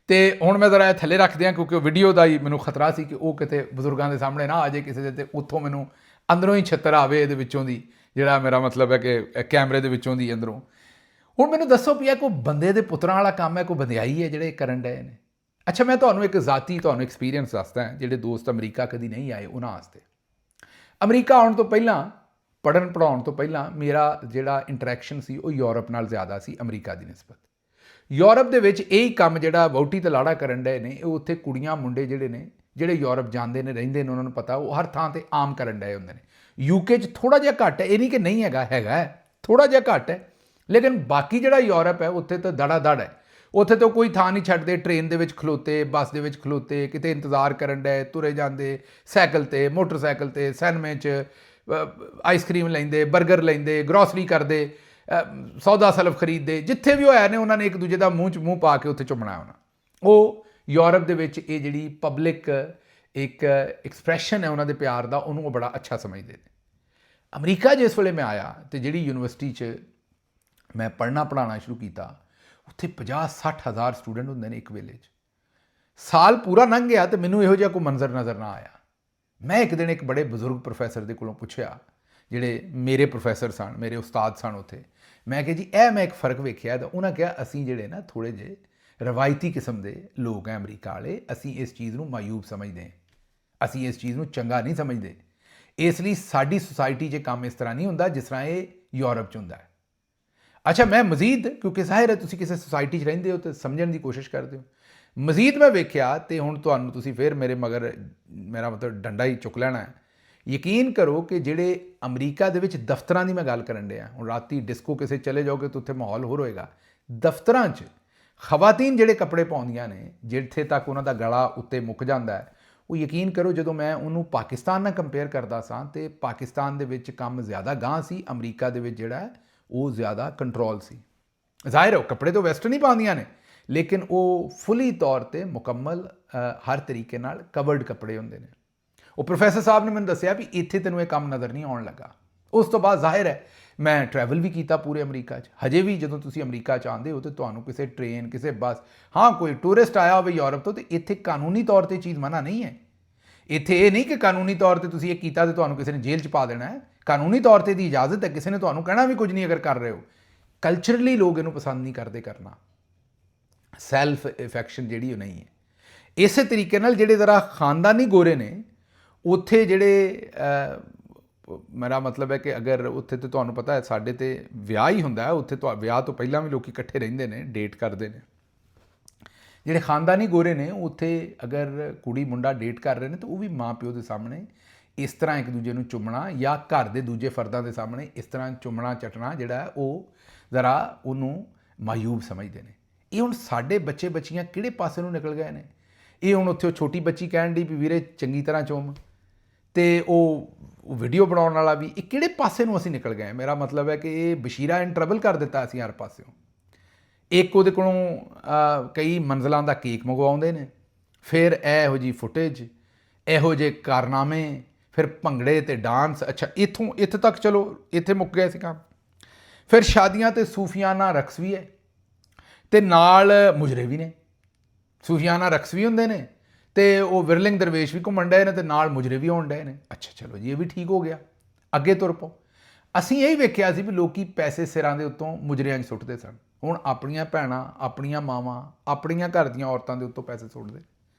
ਤੇ ਹੁਣ ਮੈਂ ਜ਼ਰਾ ਥੱਲੇ ਰੱਖ ਦਿਆਂ ਕਿਉਂਕਿ ਉਹ ਵੀਡੀਓ ਦਾ ਹੀ ਮੈਨੂੰ ਖਤਰਾ ਸੀ ਕਿ ਉਹ ਕਿਤੇ ਬਜ਼ੁਰਗਾਂ ਦੇ ਸਾਹਮਣੇ ਨਾ ਆ ਜਾਏ ਕਿਸੇ ਦੇ, ਤੇ ਉੱਥੋਂ ਮੈਨੂੰ ਅੰਦਰੋਂ ਹੀ ਛਿੱਤਰ ਆਵੇ ਇਹਦੇ ਵਿੱਚੋਂ ਦੀ, ਜਿਹੜਾ ਮੇਰਾ ਮਤਲਬ ਹੈ ਕਿ ਕੈਮਰੇ ਦੇ ਵਿੱਚੋਂ ਦੀ ਅੰਦਰੋਂ। ਹੁਣ ਮੈਨੂੰ ਦੱਸੋ ਵੀ ਇਹ ਕੋਈ ਬੰਦੇ ਦੇ ਪੁੱਤਰਾਂ ਵਾਲਾ ਕੰਮ ਹੈ, ਕੋਈ ਬੰਦਿਆਈ ਹੈ ਜਿਹੜੇ ਕਰਨ ਡਏ ਨੇ? ਅੱਛਾ, ਮੈਂ ਤੁਹਾਨੂੰ ਇੱਕ ਜ਼ਾਤੀ ਐਕਸਪੀਰੀਅੰਸ ਦੱਸਦਾ, ਜਿਹੜੇ ਦੋਸਤ ਅਮਰੀਕਾ ਕਦੀ ਨਹੀਂ ਆਏ ਉਹਨਾਂ ਵਾਸਤੇ। ਅਮਰੀਕਾ ਆਉਣ ਤੋਂ ਪਹਿਲਾਂ, ਪੜ੍ਹਨ ਪੜ੍ਹਾਉਣ ਤੋਂ ਪਹਿਲਾਂ ਮੇਰਾ ਜਿਹੜਾ ਇੰਟਰੈਕਸ਼ਨ ਸੀ ਉਹ ਯੂਰਪ ਨਾਲ ਜ਼ਿਆਦਾ ਸੀ ਅਮਰੀਕਾ ਦੀ ਨਿਸਬਤ। ਯੂਰਪ ਦੇ ਵਿੱਚ ਇਹੀ ਕੰਮ ਜਿਹੜਾ ਵਹੁਟੀ ਤੇ ਲਾੜਾ ਕਰਨ ਡਏ ਨੇ, ਉਹ ਉੱਥੇ ਕੁੜੀਆਂ ਮੁੰਡੇ ਜਿਹੜੇ ਨੇ, ਜਿਹੜੇ ਯੂਰਪ ਜਾਂਦੇ ਨੇ, ਰਹਿੰਦੇ ਨੇ, ਉਹਨਾਂ ਨੂੰ ਪਤਾ, ਉਹ ਹਰ ਥਾਂ ਤੇ ਆਮ ਕਰਨ ਡਏ ਹੁੰਦੇ ਨੇ। ਯੂਕੇ 'ਚ ਥੋੜ੍ਹਾ ਜਿਹਾ ਘੱਟ ਹੈ, ਇਹ ਨਹੀਂ ਕਿ ਨਹੀਂ ਹੈਗਾ, ਥੋੜ੍ਹਾ ਜਿਹਾ ਘੱਟ ਹੈ, ਲੇਕਿਨ ਬਾਕੀ ਜਿਹੜਾ ਯੂਰਪ ਹੈ ਉੱਥੇ ਤਾਂ ਦੜਾ ਦੜ ਹੈ। ਉੱਥੇ ਤਾਂ ਕੋਈ ਥਾਂ ਨਹੀਂ ਛੱਡਦੇ, ਟ੍ਰੇਨ ਦੇ ਵਿੱਚ ਖਲੋਤੇ, ਬੱਸ ਦੇ ਵਿੱਚ ਖਲੋਤੇ, ਕਿਤੇ ਇੰਤਜ਼ਾਰ ਕਰਨ ਡਏ, ਤੁਰੇ ਜਾਂਦੇ, ਸਾਈਕਲ 'ਤੇ, ਮੋਟਰਸਾਈਕਲ 'ਤੇ, ਸਿਨੇਮੇ 'ਚ ਆਈਸਕ੍ਰੀਮ ਲੈਂਦੇ, ਬਰਗਰ ਲੈਂਦੇ, ਗਰੋਸਰੀ ਕਰਦੇ, ਸੌਦਾ ਸਲਫ ਖਰੀਦਦੇ, ਜਿੱਥੇ ਵੀ ਹੋਇਆ ਨੇ ਉਹਨਾਂ ਨੇ ਇੱਕ ਦੂਜੇ ਦਾ ਮੂੰਹ 'ਚ ਮੂੰਹ ਪਾ ਕੇ ਉੱਥੇ ਚੁੰਮਣਾ ਹੋਣਾ। ਉਹ ਯੂਰਪ ਦੇ ਵਿੱਚ ਇਹ ਜਿਹੜੀ ਪਬਲਿਕ ਇੱਕ ਐਕਸਪ੍ਰੈਸ਼ਨ ਹੈ ਉਹਨਾਂ ਦੇ ਪਿਆਰ ਦਾ, ਉਹਨੂੰ ਉਹ ਬੜਾ ਅੱਛਾ ਸਮਝਦੇ ਨੇ। ਅਮਰੀਕਾ ਜਿਸ ਵੇਲੇ ਮੈਂ ਆਇਆ ਅਤੇ ਜਿਹੜੀ ਯੂਨੀਵਰਸਿਟੀ 'ਚ ਮੈਂ ਪੜ੍ਹਨਾ ਪੜ੍ਹਾਉਣਾ ਸ਼ੁਰੂ ਕੀਤਾ, ਉੱਥੇ 50-60 ਹਜ਼ਾਰ ਸਟੂਡੈਂਟ ਹੁੰਦੇ ਨੇ ਇੱਕ ਵੇਲੇ 'ਚ। ਸਾਲ ਪੂਰਾ ਲੰਘ ਗਿਆ ਅਤੇ ਮੈਨੂੰ ਇਹੋ ਜਿਹਾ ਕੋਈ ਮੰਜ਼ਰ ਨਜ਼ਰ ਨਾ ਆਇਆ। ਮੈਂ ਇੱਕ ਦਿਨ ਇੱਕ ਬੜੇ ਬਜ਼ੁਰਗ ਪ੍ਰੋਫੈਸਰ ਦੇ ਕੋਲੋਂ ਪੁੱਛਿਆ, ਜਿਹੜੇ ਮੇਰੇ ਪ੍ਰੋਫੈਸਰ ਸਨ, ਮੇਰੇ ਉਸਤਾਦ ਸਨ ਉੱਥੇ। ਮੈਂ ਕਿਹਾ ਜੀ ਇਹ ਮੈਂ ਇੱਕ ਫ਼ਰਕ ਵੇਖਿਆ। ਤਾਂ ਉਹਨਾਂ ਕਿਹਾ ਅਸੀਂ ਜਿਹੜੇ ਨਾ ਥੋੜ੍ਹੇ ਜਿਹੇ ਰਵਾਇਤੀ ਕਿਸਮ ਦੇ ਲੋਕ ਹੈ ਅਮਰੀਕਾ ਵਾਲੇ, ਅਸੀਂ ਇਸ ਚੀਜ਼ ਨੂੰ ਮਾਯੂਬ ਸਮਝਦੇ ਹਾਂ, ਅਸੀਂ ਇਸ ਚੀਜ਼ ਨੂੰ ਚੰਗਾ ਨਹੀਂ ਸਮਝਦੇ, ਇਸ ਲਈ ਸਾਡੀ ਸੁਸਾਇਟੀ 'ਚ ਕੰਮ ਇਸ ਤਰ੍ਹਾਂ ਨਹੀਂ ਹੁੰਦਾ ਜਿਸ ਤਰ੍ਹਾਂ ਇਹ ਯੂਰਪ 'ਚ ਹੁੰਦਾ ਹੈ। ਅੱਛਾ, ਮੈਂ ਮਜ਼ੀਦ, ਕਿਉਂਕਿ ਜ਼ਾਹਿਰ ਹੈ ਤੁਸੀਂ ਕਿਸੇ ਸੁਸਾਇਟੀ 'ਚ ਰਹਿੰਦੇ ਹੋ ਤਾਂ ਸਮਝਣ ਦੀ ਕੋਸ਼ਿਸ਼ ਕਰਦੇ ਹੋ, ਮਜ਼ੀਦ ਮੈਂ ਵੇਖਿਆ, ਅਤੇ ਹੁਣ ਤੁਹਾਨੂੰ ਤੁਸੀਂ ਫਿਰ ਮੇਰੇ ਮਗਰ ਮੇਰਾ ਮਤਲਬ ਡੰਡਾ ਹੀ ਚੁੱਕ ਲੈਣਾ ਹੈ। ਯਕੀਨ ਕਰੋ ਕਿ ਜਿਹੜੇ ਅਮਰੀਕਾ ਦੇ ਵਿੱਚ ਦਫ਼ਤਰਾਂ ਦੀ ਮੈਂ ਗੱਲ ਕਰਨ ਡਿਆ, ਹੁਣ ਰਾਤੀ ਡਿਸਕੋ ਕਿਸੇ ਚਲੇ ਜਾਓਗੇ ਤਾਂ ਉੱਥੇ ਮਾਹੌਲ ਹੋਰ ਹੋਏਗਾ। ਦਫ਼ਤਰਾਂ 'ਚ ਖਵਾਤੀਨ ਜਿਹੜੇ ਕੱਪੜੇ ਪਾਉਂਦੀਆਂ ਨੇ, ਜਿੱਥੇ ਤੱਕ ਉਹਨਾਂ ਦਾ ਗਲਾ ਉੱਤੇ ਮੁੱਕ ਜਾਂਦਾ ਹੈ, ਉਹ ਯਕੀਨ ਕਰੋ ਜਦੋਂ ਮੈਂ ਉਹਨੂੰ ਪਾਕਿਸਤਾਨ ਨਾਲ ਕੰਪੇਅਰ ਕਰਦਾ ਸਾਂ ਤੇ ਪਾਕਿਸਤਾਨ ਦੇ ਵਿੱਚ ਕੰਮ ਜ਼ਿਆਦਾ ਗਾਂਹ ਸੀ, ਅਮਰੀਕਾ ਦੇ ਵਿੱਚ ਜਿਹੜਾ ਉਹ ਜ਼ਿਆਦਾ ਕੰਟਰੋਲ ਸੀ। ਜ਼ਾਹਿਰ ਹੈ ਕੱਪੜੇ ਤੋਂ ਵੈਸਟਰਨ ਹੀ ਪਾਉਂਦੀਆਂ ਨੇ, ਲੇਕਿਨ ਉਹ ਫੁੱਲੀ ਤੌਰ 'ਤੇ ਮੁਕੰਮਲ ਹਰ ਤਰੀਕੇ ਨਾਲ ਕਵਰਡ ਕੱਪੜੇ ਹੁੰਦੇ ਨੇ। ਉਹ ਪ੍ਰੋਫੈਸਰ ਸਾਹਿਬ ਨੇ ਮੈਨੂੰ ਦੱਸਿਆ ਵੀ ਇੱਥੇ ਤੈਨੂੰ ਇਹ ਕੰਮ ਨਜ਼ਰ ਨਹੀਂ ਆਉਣ ਲੱਗਾ। ਉਸ ਤੋਂ ਬਾਅਦ ਜ਼ਾਹਿਰ ਹੈ ਮੈਂ ਟਰੈਵਲ ਵੀ ਕੀਤਾ ਪੂਰੇ ਅਮਰੀਕਾ 'ਚ। ਹਜੇ ਵੀ ਜਦੋਂ ਤੁਸੀਂ ਅਮਰੀਕਾ 'ਚ ਆਉਂਦੇ ਹੋ ਤਾਂ ਤੁਹਾਨੂੰ ਕਿਸੇ ਟ੍ਰੇਨ, ਕਿਸੇ ਬੱਸ, ਹਾਂ ਕੋਈ ਟੂਰਿਸਟ ਆਇਆ ਹੋਵੇ ਯੂਰਪ ਤੋਂ, ਤੇ ਇੱਥੇ ਕਾਨੂੰਨੀ ਤੌਰ 'ਤੇ ਚੀਜ਼ ਮਨਾ ਨਹੀਂ ਹੈ। ਇੱਥੇ ਇਹ ਨਹੀਂ ਕਿ ਕਾਨੂੰਨੀ ਤੌਰ 'ਤੇ ਤੁਸੀਂ ਇਹ ਕੀਤਾ ਤੇ ਤੁਹਾਨੂੰ ਕਿਸੇ ਨੇ ਜੇਲ੍ਹ 'ਚ ਪਾ ਦੇਣਾ ਹੈ। ਕਾਨੂੰਨੀ ਤੌਰ 'ਤੇ ਦੀ ਇਜਾਜ਼ਤ ਹੈ, ਕਿਸੇ ਨੇ ਤੁਹਾਨੂੰ ਕਹਿਣਾ ਵੀ ਕੁਝ ਨਹੀਂ ਅਗਰ ਕਰ ਰਹੇ ਹੋ। ਕਲਚਰਲੀ ਲੋਕ ਇਹਨੂੰ ਪਸੰਦ ਨਹੀਂ ਕਰਦੇ ਕਰਨਾ, ਸੈਲਫ ਇਫੈਕਸ਼ਨ ਜਿਹੜੀ ਉਹ ਨਹੀਂ ਹੈ। ਇਸੇ ਤਰੀਕੇ ਨਾਲ ਜਿਹੜੇ ਜ਼ਰਾ ਖਾਨਦਾਨੀ ਗੋਰੇ ਨੇ ਉੱਥੇ, ਜਿਹੜੇ ਮੇਰਾ ਮਤਲਬ ਹੈ ਕਿ ਅਗਰ ਉੱਥੇ ਤਾਂ ਤੁਹਾਨੂੰ ਪਤਾ ਹੈ ਸਾਡੇ ਤੇ ਵਿਆਹ ਹੀ ਹੁੰਦਾ ਹੈ, ਉੱਥੇ ਤਾਂ ਵਿਆਹ ਤੋਂ ਪਹਿਲਾਂ ਵੀ ਲੋਕ ਇਕੱਠੇ ਰਹਿੰਦੇ ਨੇ, ਡੇਟ ਕਰਦੇ ਨੇ। ਜਿਹੜੇ ਖਾਨਦਾਨੀ ਗੋਰੇ ਨੇ ਉੱਥੇ ਅਗਰ ਕੁੜੀ ਮੁੰਡਾ ਡੇਟ ਕਰ ਰਹੇ ਨੇ ਤਾਂ ਉਹ ਵੀ ਮਾਂ ਪਿਓ ਦੇ ਸਾਹਮਣੇ ਇਸ ਤਰ੍ਹਾਂ ਇੱਕ ਦੂਜੇ ਨੂੰ ਚੁੰਮਣਾ, ਜਾਂ ਘਰ ਦੇ ਦੂਜੇ ਫਰਦਾਂ ਦੇ ਸਾਹਮਣੇ ਇਸ ਤਰ੍ਹਾਂ ਚੁੰਮਣਾ ਚਟਣਾ ਜਿਹੜਾ ਹੈ ਉਹ ਜ਼ਰਾ ਉਹਨੂੰ ਮਾਯੂਬ ਸਮਝਦੇ ਨੇ। ਇਹ ਹੁਣ ਸਾਡੇ ਬੱਚੇ ਬੱਚੀਆਂ ਕਿਹੜੇ ਪਾਸੇ ਨੂੰ ਨਿਕਲ ਗਏ ਨੇ। ਇਹ ਹੁਣ ਉੱਥੇ ਉਹ ਛੋਟੀ ਬੱਚੀ ਕਹਿਣ ਦੀ ਵੀ ਵੀਰੇ ਚੰਗੀ ਤਰ੍ਹਾਂ ਚੁੰਮ, ਅਤੇ ਉਹ ਵੀਡੀਓ ਬਣਾਉਣ ਵਾਲਾ ਵੀ, ਇਹ ਕਿਹੜੇ ਪਾਸੇ ਨੂੰ ਅਸੀਂ ਨਿਕਲ ਗਏ। ਮੇਰਾ ਮਤਲਬ ਹੈ ਕਿ ਇਹ ਬਸ਼ੀਰਾ ਇਨ ਟਰਬਲ ਕਰ ਦਿੱਤਾ ਅਸੀਂ ਹਰ ਪਾਸਿਓਂ। ਇੱਕ ਉਹਦੇ ਕੋਲੋਂ ਕਈ ਮੰਜ਼ਲਾਂ ਦਾ ਕੇਕ ਮੰਗਵਾਉਂਦੇ ਨੇ, ਫਿਰ ਇਹੋ ਜਿਹੀ ਫੁਟੇਜ, ਇਹੋ ਜਿਹੇ ਕਾਰਨਾਮੇ, ਫਿਰ ਭੰਗੜੇ ਅਤੇ ਡਾਂਸ। ਅੱਛਾ, ਇੱਥੇ ਤੱਕ ਚਲੋ, ਇੱਥੇ ਮੁੱਕ ਗਏ ਸੀ ਕੰਮ। ਫਿਰ ਸ਼ਾਦੀਆਂ 'ਤੇ ਸੂਫੀਆਨਾ ਰਕਸ ਵੀ ਹੈ, ਅਤੇ ਨਾਲ ਮੁਜਰੇ ਵੀ ਨੇ। ਸੂਫੀਆਨਾ ਰਕਸ ਵੀ ਹੁੰਦੇ ਨੇ, ਅਤੇ ਉਹ ਵਿਰਲਿੰਗ ਦਰਵੇਸ਼ ਵੀ ਘੁੰਮਣ ਡਏ ਨੇ, ਅਤੇ ਨਾਲ ਮੁਜਰੇ ਵੀ ਆਉਣ ਡਏ ਨੇ। ਅੱਛਾ ਚਲੋ ਜੀ, ਇਹ ਵੀ ਠੀਕ ਹੋ ਗਿਆ, ਅੱਗੇ ਤੁਰ ਪਓ। ਅਸੀਂ ਇਹ ਵੇਖਿਆ ਸੀ ਵੀ ਲੋਕੀ ਪੈਸੇ ਸਿਰਾਂ ਦੇ ਉੱਤੋਂ ਮੁਜਰਿਆਂ 'ਚ ਸੁੱਟਦੇ ਸਨ। ਹੁਣ ਆਪਣੀਆਂ ਭੈਣਾਂ, ਆਪਣੀਆਂ ਮਾਵਾਂ, ਆਪਣੀਆਂ ਘਰ ਦੀਆਂ ਔਰਤਾਂ ਦੇ ਉੱਤੋਂ ਪੈਸੇ ਸੁੱਟਦੇ,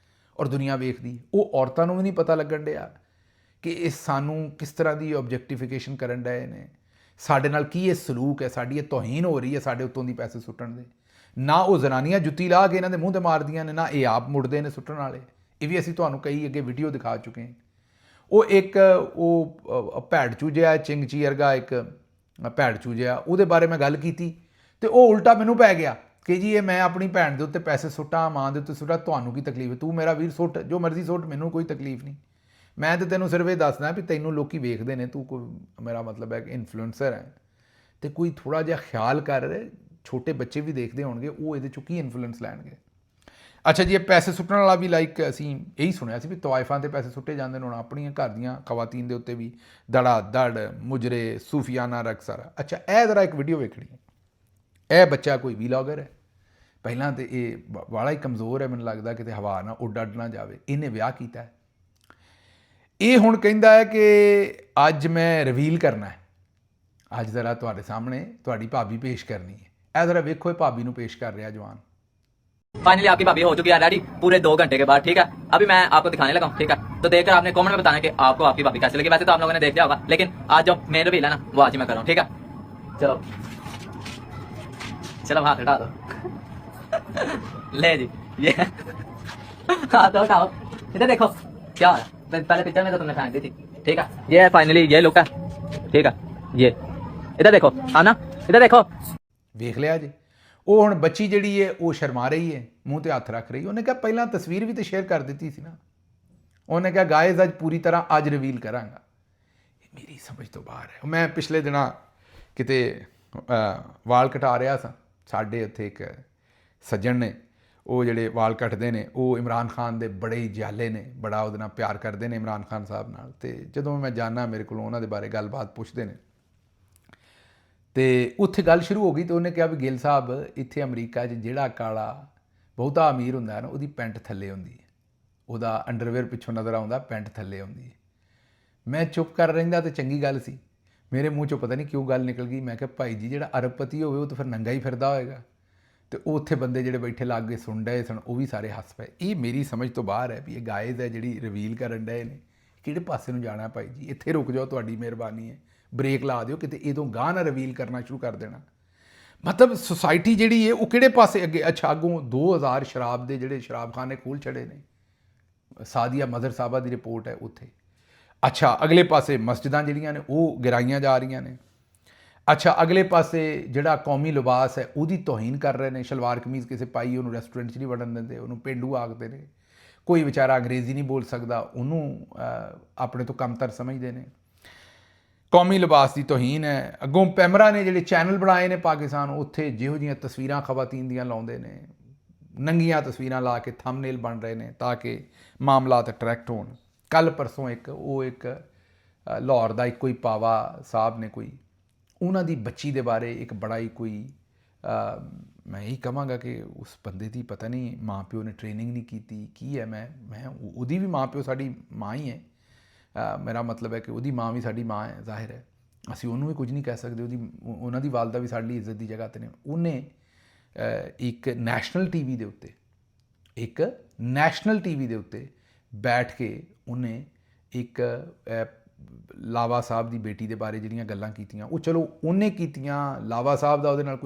ਔਰ ਦੁਨੀਆ ਵੇਖਦੀ। ਉਹ ਔਰਤਾਂ ਨੂੰ ਵੀ ਨਹੀਂ ਪਤਾ ਲੱਗਣ ਡਿਆ ਕਿ ਇਹ ਸਾਨੂੰ ਕਿਸ ਤਰ੍ਹਾਂ ਦੀ ਆਬਜੈਕਟੀਫਿਕੇਸ਼ਨ ਕਰਨ ਡਏ ਨੇ, ਸਾਡੇ ਨਾਲ ਕੀ ਇਹ ਸਲੂਕ ਹੈ, ਸਾਡੀ ਇਹ ਤੋਹੀਨ ਹੋ ਰਹੀ ਹੈ ਸਾਡੇ ਉੱਤੋਂ ਦੀ ਪੈਸੇ ਸੁੱਟਣ ਦੇ। ਨਾ ਉਹ ਜ਼ਨਾਨੀਆਂ ਜੁੱਤੀ ਲਾ ਕੇ ਇਹਨਾਂ ਦੇ ਮੂੰਹ 'ਤੇ ਮਾਰਦੀਆਂ ਨੇ, ਨਾ ਇਹ ਆਪ ਮੁੜਦੇ ਨੇ ਸੁੱਟਣ ਵਾਲੇ। ਇਹ ਵੀ ਅਸੀਂ ਤੁਹਾਨੂੰ ਕਈ ਅੱਗੇ ਵੀਡੀਓ ਦਿਖਾ ਚੁੱਕੇ ਹਾਂ। ਉਹ ਇੱਕ ਉਹ ਭੈੜ ਚੂਜਿਆ, ਚਿੰਗ ਚੀ ਵਰਗਾ ਇੱਕ ਭੈੜ ਚੂਜਿਆ, ਉਹਦੇ ਬਾਰੇ ਮੈਂ ਗੱਲ ਕੀਤੀ ਅਤੇ ਉਹ ਉਲਟਾ ਮੈਨੂੰ ਪੈ ਗਿਆ ਕਿ ਜੀ ਇਹ ਮੈਂ ਆਪਣੀ ਭੈਣ ਦੇ ਉੱਤੇ ਪੈਸੇ ਸੁੱਟਾਂ, ਮਾਂ ਦੇ ਉੱਤੇ ਸੁੱਟਾਂ, ਤੁਹਾਨੂੰ ਕੀ ਤਕਲੀਫ ਹੈ? ਤੂੰ ਮੇਰਾ ਵੀਰ ਸੁੱਟ, ਜੋ ਮਰਜ਼ੀ ਸੁੱਟ, ਮੈਨੂੰ ਕੋਈ ਤਕਲੀਫ ਨਹੀਂ। ਮੈਂ ਤਾਂ ਤੈਨੂੰ ਸਿਰਫ ਇਹ ਦੱਸਦਾ ਵੀ ਤੈਨੂੰ ਲੋਕੀ ਵੇਖਦੇ ਨੇ, ਤੂੰ ਕੋਈ, ਮੇਰਾ ਮਤਲਬ ਹੈ ਕਿ ਇਨਫਲੂਐਂਸਰ ਹੈ, ਅਤੇ ਕੋਈ ਥੋੜ੍ਹਾ ਜਿਹਾ ਖਿਆਲ ਕਰ, ਛੋਟੇ ਬੱਚੇ ਵੀ ਦੇਖਦੇ ਹੋਣਗੇ, ਉਹ ਇਹਦੇ 'ਚੋਂ ਕੀ ਇਨਫਲੂਐਂਸ ਲੈਣਗੇ। ਅੱਛਾ ਜੀ, ਇਹ ਪੈਸੇ ਸੁੱਟਣ ਵਾਲਾ ਵੀ ਲਾਈਕ ਅਸੀਂ ਇਹੀ ਸੁਣਿਆ ਸੀ ਵੀ ਤਵਾਇਫਾਂ 'ਤੇ ਪੈਸੇ ਸੁੱਟੇ ਜਾਂਦੇ ਨੇ। ਹੁਣ ਆਪਣੀਆਂ ਘਰ ਦੀਆਂ ਖਵਾਤੀਨ ਦੇ ਉੱਤੇ ਵੀ ਦੜਾ ਦੜ, ਮੁਜਰੇ, ਸੂਫੀਆਨਾ ਰਕਸ ਸਾਰਾ। ਅੱਛਾ, ਇਹ ਜ਼ਰਾ ਇੱਕ ਵੀਡੀਓ ਵੇਖਣੀ ਹੈ। ਇਹ ਬੱਚਾ ਕੋਈ ਵੀਲੌਗਰ ਹੈ, ਪਹਿਲਾਂ ਤਾਂ ਇਹ ਵਾਲਾ ਹੀ ਕਮਜ਼ੋਰ ਹੈ, ਮੈਨੂੰ ਲੱਗਦਾ ਕਿਤੇ ਹਵਾ ਨਾ ਉੱਡ ਅੱਡ ਨਾ ਜਾਵੇ। ਇਹਨੇ ਵਿਆਹ ਕੀਤਾ ਹੈ। ਇਹ ਹੁਣ ਕਹਿੰਦਾ ਹੈ ਕਿ ਅੱਜ ਮੈਂ ਰਿਵੀਲ ਕਰਨਾ ਹੈ, ਅੱਜ ਜ਼ਰਾ ਤੁਹਾਡੇ ਸਾਹਮਣੇ ਤੁਹਾਡੀ ਭਾਬੀ ਪੇਸ਼ करनी है। ਇਹ ਜ਼ਰਾ ਵੇਖੋ ਇਹ ਭਾਬੀ ਨੂੰ ਪੇਸ਼ ਕਰ ਰਿਹਾ ਜਵਾਨ। फाइनली आपकी भाभी हो चुकी है रेडी पूरे 2 घंटे के बाद, ठीक है। अभी मैं आपको दिखाने लगा हूँ, ठीक है। तो देखकर आपने कमेंट में बताना कि आपको आपकी भाभी कैसी लगी। वैसे तो आप लोगों ने देख लिया होगा, लेकिन आज जो मेन रिवील है ना वो आज ही मैं कर रहा हूँ, ठीक है। चलो चलो हाथ हटा दो ले जी ये हाथ उठाओ, इधर देखो क्या हो रहा है। पहले पिक्चर में तो तुमने फेंक दी थी, ठीक है। ये है फाइनली ये लुक है, ठीक है। ये इधर देखो, हाँ ना, इधर देखो। ਵੇਖ ਲਿਆ ਜੀ। ਉਹ ਹੁਣ ਬੱਚੀ ਜਿਹੜੀ ਹੈ ਉਹ ਸ਼ਰਮਾ ਰਹੀ ਹੈ, ਮੂੰਹ ਤੇ ਹੱਥ ਰੱਖ ਰਹੀ। ਉਹਨੇ ਕਿਹਾ ਪਹਿਲਾਂ ਤਸਵੀਰ ਵੀ ਤਾਂ ਸ਼ੇਅਰ ਕਰ ਦਿੱਤੀ ਸੀ ਨਾ। ਉਹਨੇ ਕਿਹਾ ਗਾਇਜ਼ ਅੱਜ ਪੂਰੀ ਤਰ੍ਹਾਂ ਅੱਜ ਰਿਵੀਲ ਕਰਾਂਗਾ। ਇਹ ਮੇਰੀ ਸਮਝ ਤੋਂ ਬਾਹਰ ਹੈ। ਮੈਂ ਪਿਛਲੇ ਦਿਨਾਂ ਕਿਤੇ ਵਾਲ ਕਟਾ ਰਿਹਾ ਸਾਂ। ਸਾਡੇ ਉੱਥੇ ਇੱਕ ਸੱਜਣ ਨੇ, ਉਹ ਜਿਹੜੇ ਵਾਲ ਕੱਟਦੇ ਨੇ ਉਹ ਇਮਰਾਨ ਖਾਨ ਦੇ ਬੜੇ ਹੀ ਜਾਲੇ ਨੇ, ਬੜਾ ਉਹਦੇ ਨਾਲ ਪਿਆਰ ਕਰਦੇ ਨੇ ਇਮਰਾਨ ਖਾਨ ਸਾਹਿਬ ਨਾਲ। ਅਤੇ ਜਦੋਂ ਮੈਂ ਜਾਣਾ ਮੇਰੇ ਕੋਲੋਂ ਉਹਨਾਂ ਦੇ ਬਾਰੇ ਗੱਲਬਾਤ ਪੁੱਛਦੇ ਨੇ, ਅਤੇ ਉੱਥੇ ਗੱਲ ਸ਼ੁਰੂ ਹੋ ਗਈ। ਅਤੇ ਉਹਨੇ ਕਿਹਾ ਵੀ ਗਿੱਲ ਸਾਹਿਬ ਇੱਥੇ ਅਮਰੀਕਾ 'ਚ ਜਿਹੜਾ ਕਾਲਾ ਬਹੁਤਾ ਅਮੀਰ ਹੁੰਦਾ ਹੈ ਨਾ, ਉਹਦੀ ਪੈਂਟ ਥੱਲੇ ਹੁੰਦੀ ਹੈ, ਉਹਦਾ ਅੰਡਰਵੇਅਰ ਪਿੱਛੋਂ ਨਜ਼ਰ ਆਉਂਦਾ, ਪੈਂਟ ਥੱਲੇ ਹੁੰਦੀ ਹੈ। ਮੈਂ ਚੁੱਪ ਕਰ ਰਹਿੰਦਾ ਤਾਂ ਚੰਗੀ ਗੱਲ ਸੀ। ਮੇਰੇ ਮੂੰਹ 'ਚੋਂ ਪਤਾ ਨਹੀਂ ਕਿਉਂ ਗੱਲ ਨਿਕਲ ਗਈ। ਮੈਂ ਕਿਹਾ ਭਾਈ ਜੀ ਜਿਹੜਾ ਅਰਬਪਤੀ ਹੋਵੇ ਉਹ ਤਾਂ ਫਿਰ ਨੰਗਾ ਹੀ ਫਿਰਦਾ ਹੋਏਗਾ। ਅਤੇ ਉਹ ਉੱਥੇ ਬੰਦੇ ਜਿਹੜੇ ਬੈਠੇ ਲਾਗੇ ਸੁਣ ਡਏ ਸਨ ਉਹ ਵੀ ਸਾਰੇ ਹੱਸ ਪਏ। ਇਹ ਮੇਰੀ ਸਮਝ ਤੋਂ ਬਾਹਰ ਹੈ ਵੀ ਇਹ ਗਾਇਜ਼ ਹੈ ਜਿਹੜੀ ਰਿਵੀਲ ਕਰਨ ਡਏ ਨੇ। ਕਿਹੜੇ ਪਾਸੇ ਨੂੰ ਜਾਣਾ ਭਾਈ ਜੀ? ਇੱਥੇ ਰੁਕ ਜਾਓ, ਤੁਹਾਡੀ ਮਿਹਰਬਾਨੀ ਹੈ, ਬ੍ਰੇਕ ਲਾ ਦਿਓ, ਕਿਤੇ ਇਹਦੋਂ ਗਾਹ ਨਾ ਰਿਵੀਲ ਕਰਨਾ ਸ਼ੁਰੂ ਕਰ ਦੇਣਾ। ਮਤਲਬ ਸੁਸਾਇਟੀ ਜਿਹੜੀ ਹੈ ਉਹ ਕਿਹੜੇ ਪਾਸੇ ਅੱਗੇ? ਅੱਛਾ, ਅੱਗੋਂ 2000 ਸ਼ਰਾਬ ਦੇ ਜਿਹੜੇ ਸ਼ਰਾਬਖਾਨੇ ਖੋਲ੍ਹ ਛੜੇ ਨੇ, ਸਾਦੀਆ ਮਜ਼ਹਰ ਸਾਹਿਬਾ ਦੀ ਰਿਪੋਰਟ ਹੈ ਉੱਥੇ। ਅੱਛਾ, ਅਗਲੇ ਪਾਸੇ ਮਸਜਿਦਾਂ ਜਿਹੜੀਆਂ ਨੇ ਉਹ ਗਿਰਾਈਆਂ ਜਾ ਰਹੀਆਂ ਨੇ। ਅੱਛਾ, ਅਗਲੇ ਪਾਸੇ ਜਿਹੜਾ ਕੌਮੀ ਲਿਬਾਸ ਹੈ ਉਹਦੀ ਤੋਹੀਨ ਕਰ ਰਹੇ ਨੇ। ਸ਼ਲਵਾਰ ਕਮੀਜ਼ ਕਿਸੇ ਪਾਈ ਉਹਨੂੰ ਰੈਸਟੋਰੈਂਟ 'ਚ ਨਹੀਂ ਵੜਨ ਦਿੰਦੇ, ਉਹਨੂੰ ਪੇਂਡੂ ਆਖਦੇ ਨੇ। ਕੋਈ ਵਿਚਾਰਾ ਅੰਗਰੇਜ਼ੀ ਨਹੀਂ ਬੋਲ ਸਕਦਾ, ਉਹਨੂੰ ਆਪਣੇ ਤੋਂ ਕਮਤਰ ਸਮਝਦੇ ਨੇ। ਕੌਮੀ ਲਿਬਾਸ ਦੀ ਤੋਹੀਨ ਹੈ। ਅੱਗੋਂ ਪੈਮਰਾ ਨੇ ਜਿਹੜੇ ਚੈਨਲ ਬਣਾਏ ਨੇ ਪਾਕਿਸਤਾਨ, ਉੱਥੇ ਜਿਹੋ ਜਿਹੀਆਂ ਤਸਵੀਰਾਂ ਖਵਾਤੀਨ ਦੀਆਂ ਲਾਉਂਦੇ ਨੇ, ਨੰਗੀਆਂ ਤਸਵੀਰਾਂ ਲਾ ਕੇ ਥੰਬਨੇਲ ਬਣ ਰਹੇ ਨੇ ਤਾਂ ਕਿ ਮਾਮਲਾਤ ਅਟਰੈਕਟ ਹੋਣ। ਕੱਲ੍ਹ ਪਰਸੋਂ ਇੱਕ ਲਾਹੌਰ ਦਾ ਇੱਕੋ ਹੀ ਪਾਵਾ ਸਾਹਿਬ ਨੇ ਕੋਈ ਉਹਨਾਂ ਦੀ ਬੱਚੀ ਦੇ ਬਾਰੇ ਇੱਕ ਬੜਾ ਹੀ ਕੋਈ ਮੈਂ ਇਹੀ ਕਹਾਂਗਾ ਕਿ ਉਸ ਬੰਦੇ ਦੀ ਪਤਾ ਨਹੀਂ ਮਾਂ ਪਿਓ ਨੇ ਟ੍ਰੇਨਿੰਗ ਨਹੀਂ ਕੀਤੀ ਕੀ ਹੈ। ਮੈਂ ਉਹਦੀ ਵੀ ਮਾਂ ਪਿਓ ਸਾਡੀ ਮਾਂ ਹੀ ਹੈ। ਮੇਰਾ ਮਤਲਬ ਹੈ ਕਿ ਉਹਦੀ ਮਾਂ ਵੀ ਸਾਡੀ ਮਾਂ ਹੈ, ਜ਼ਾਹਿਰ ਹੈ। ਅਸੀਂ ਉਹਨੂੰ ਵੀ ਕੁਝ ਨਹੀਂ ਕਹਿ ਸਕਦੇ। ਉਹਨਾਂ ਦੀ ਵਾਲਦਾ ਵੀ ਸਾਡੀ ਇੱਜ਼ਤ ਦੀ ਜਗ੍ਹਾ 'ਤੇ ਨੇ। ਉਹਨੇ ਇੱਕ ਨੈਸ਼ਨਲ ਟੀਵੀ ਦੇ ਉੱਤੇ ਬੈਠ ਕੇ ਉਹਨੇ ਇੱਕ ਲਾਵਾ ਸਾਹਿਬ ਦੀ ਬੇਟੀ ਦੇ ਬਾਰੇ ਜਿਹੜੀਆਂ ਗੱਲਾਂ ਕੀਤੀਆਂ, ਉਹ ਚਲੋ ਉਹਨੇ ਕੀਤੀਆਂ। ਲਾਵਾ ਸਾਹਿਬ ਦਾ ਉਹਦੇ ਨਾਲ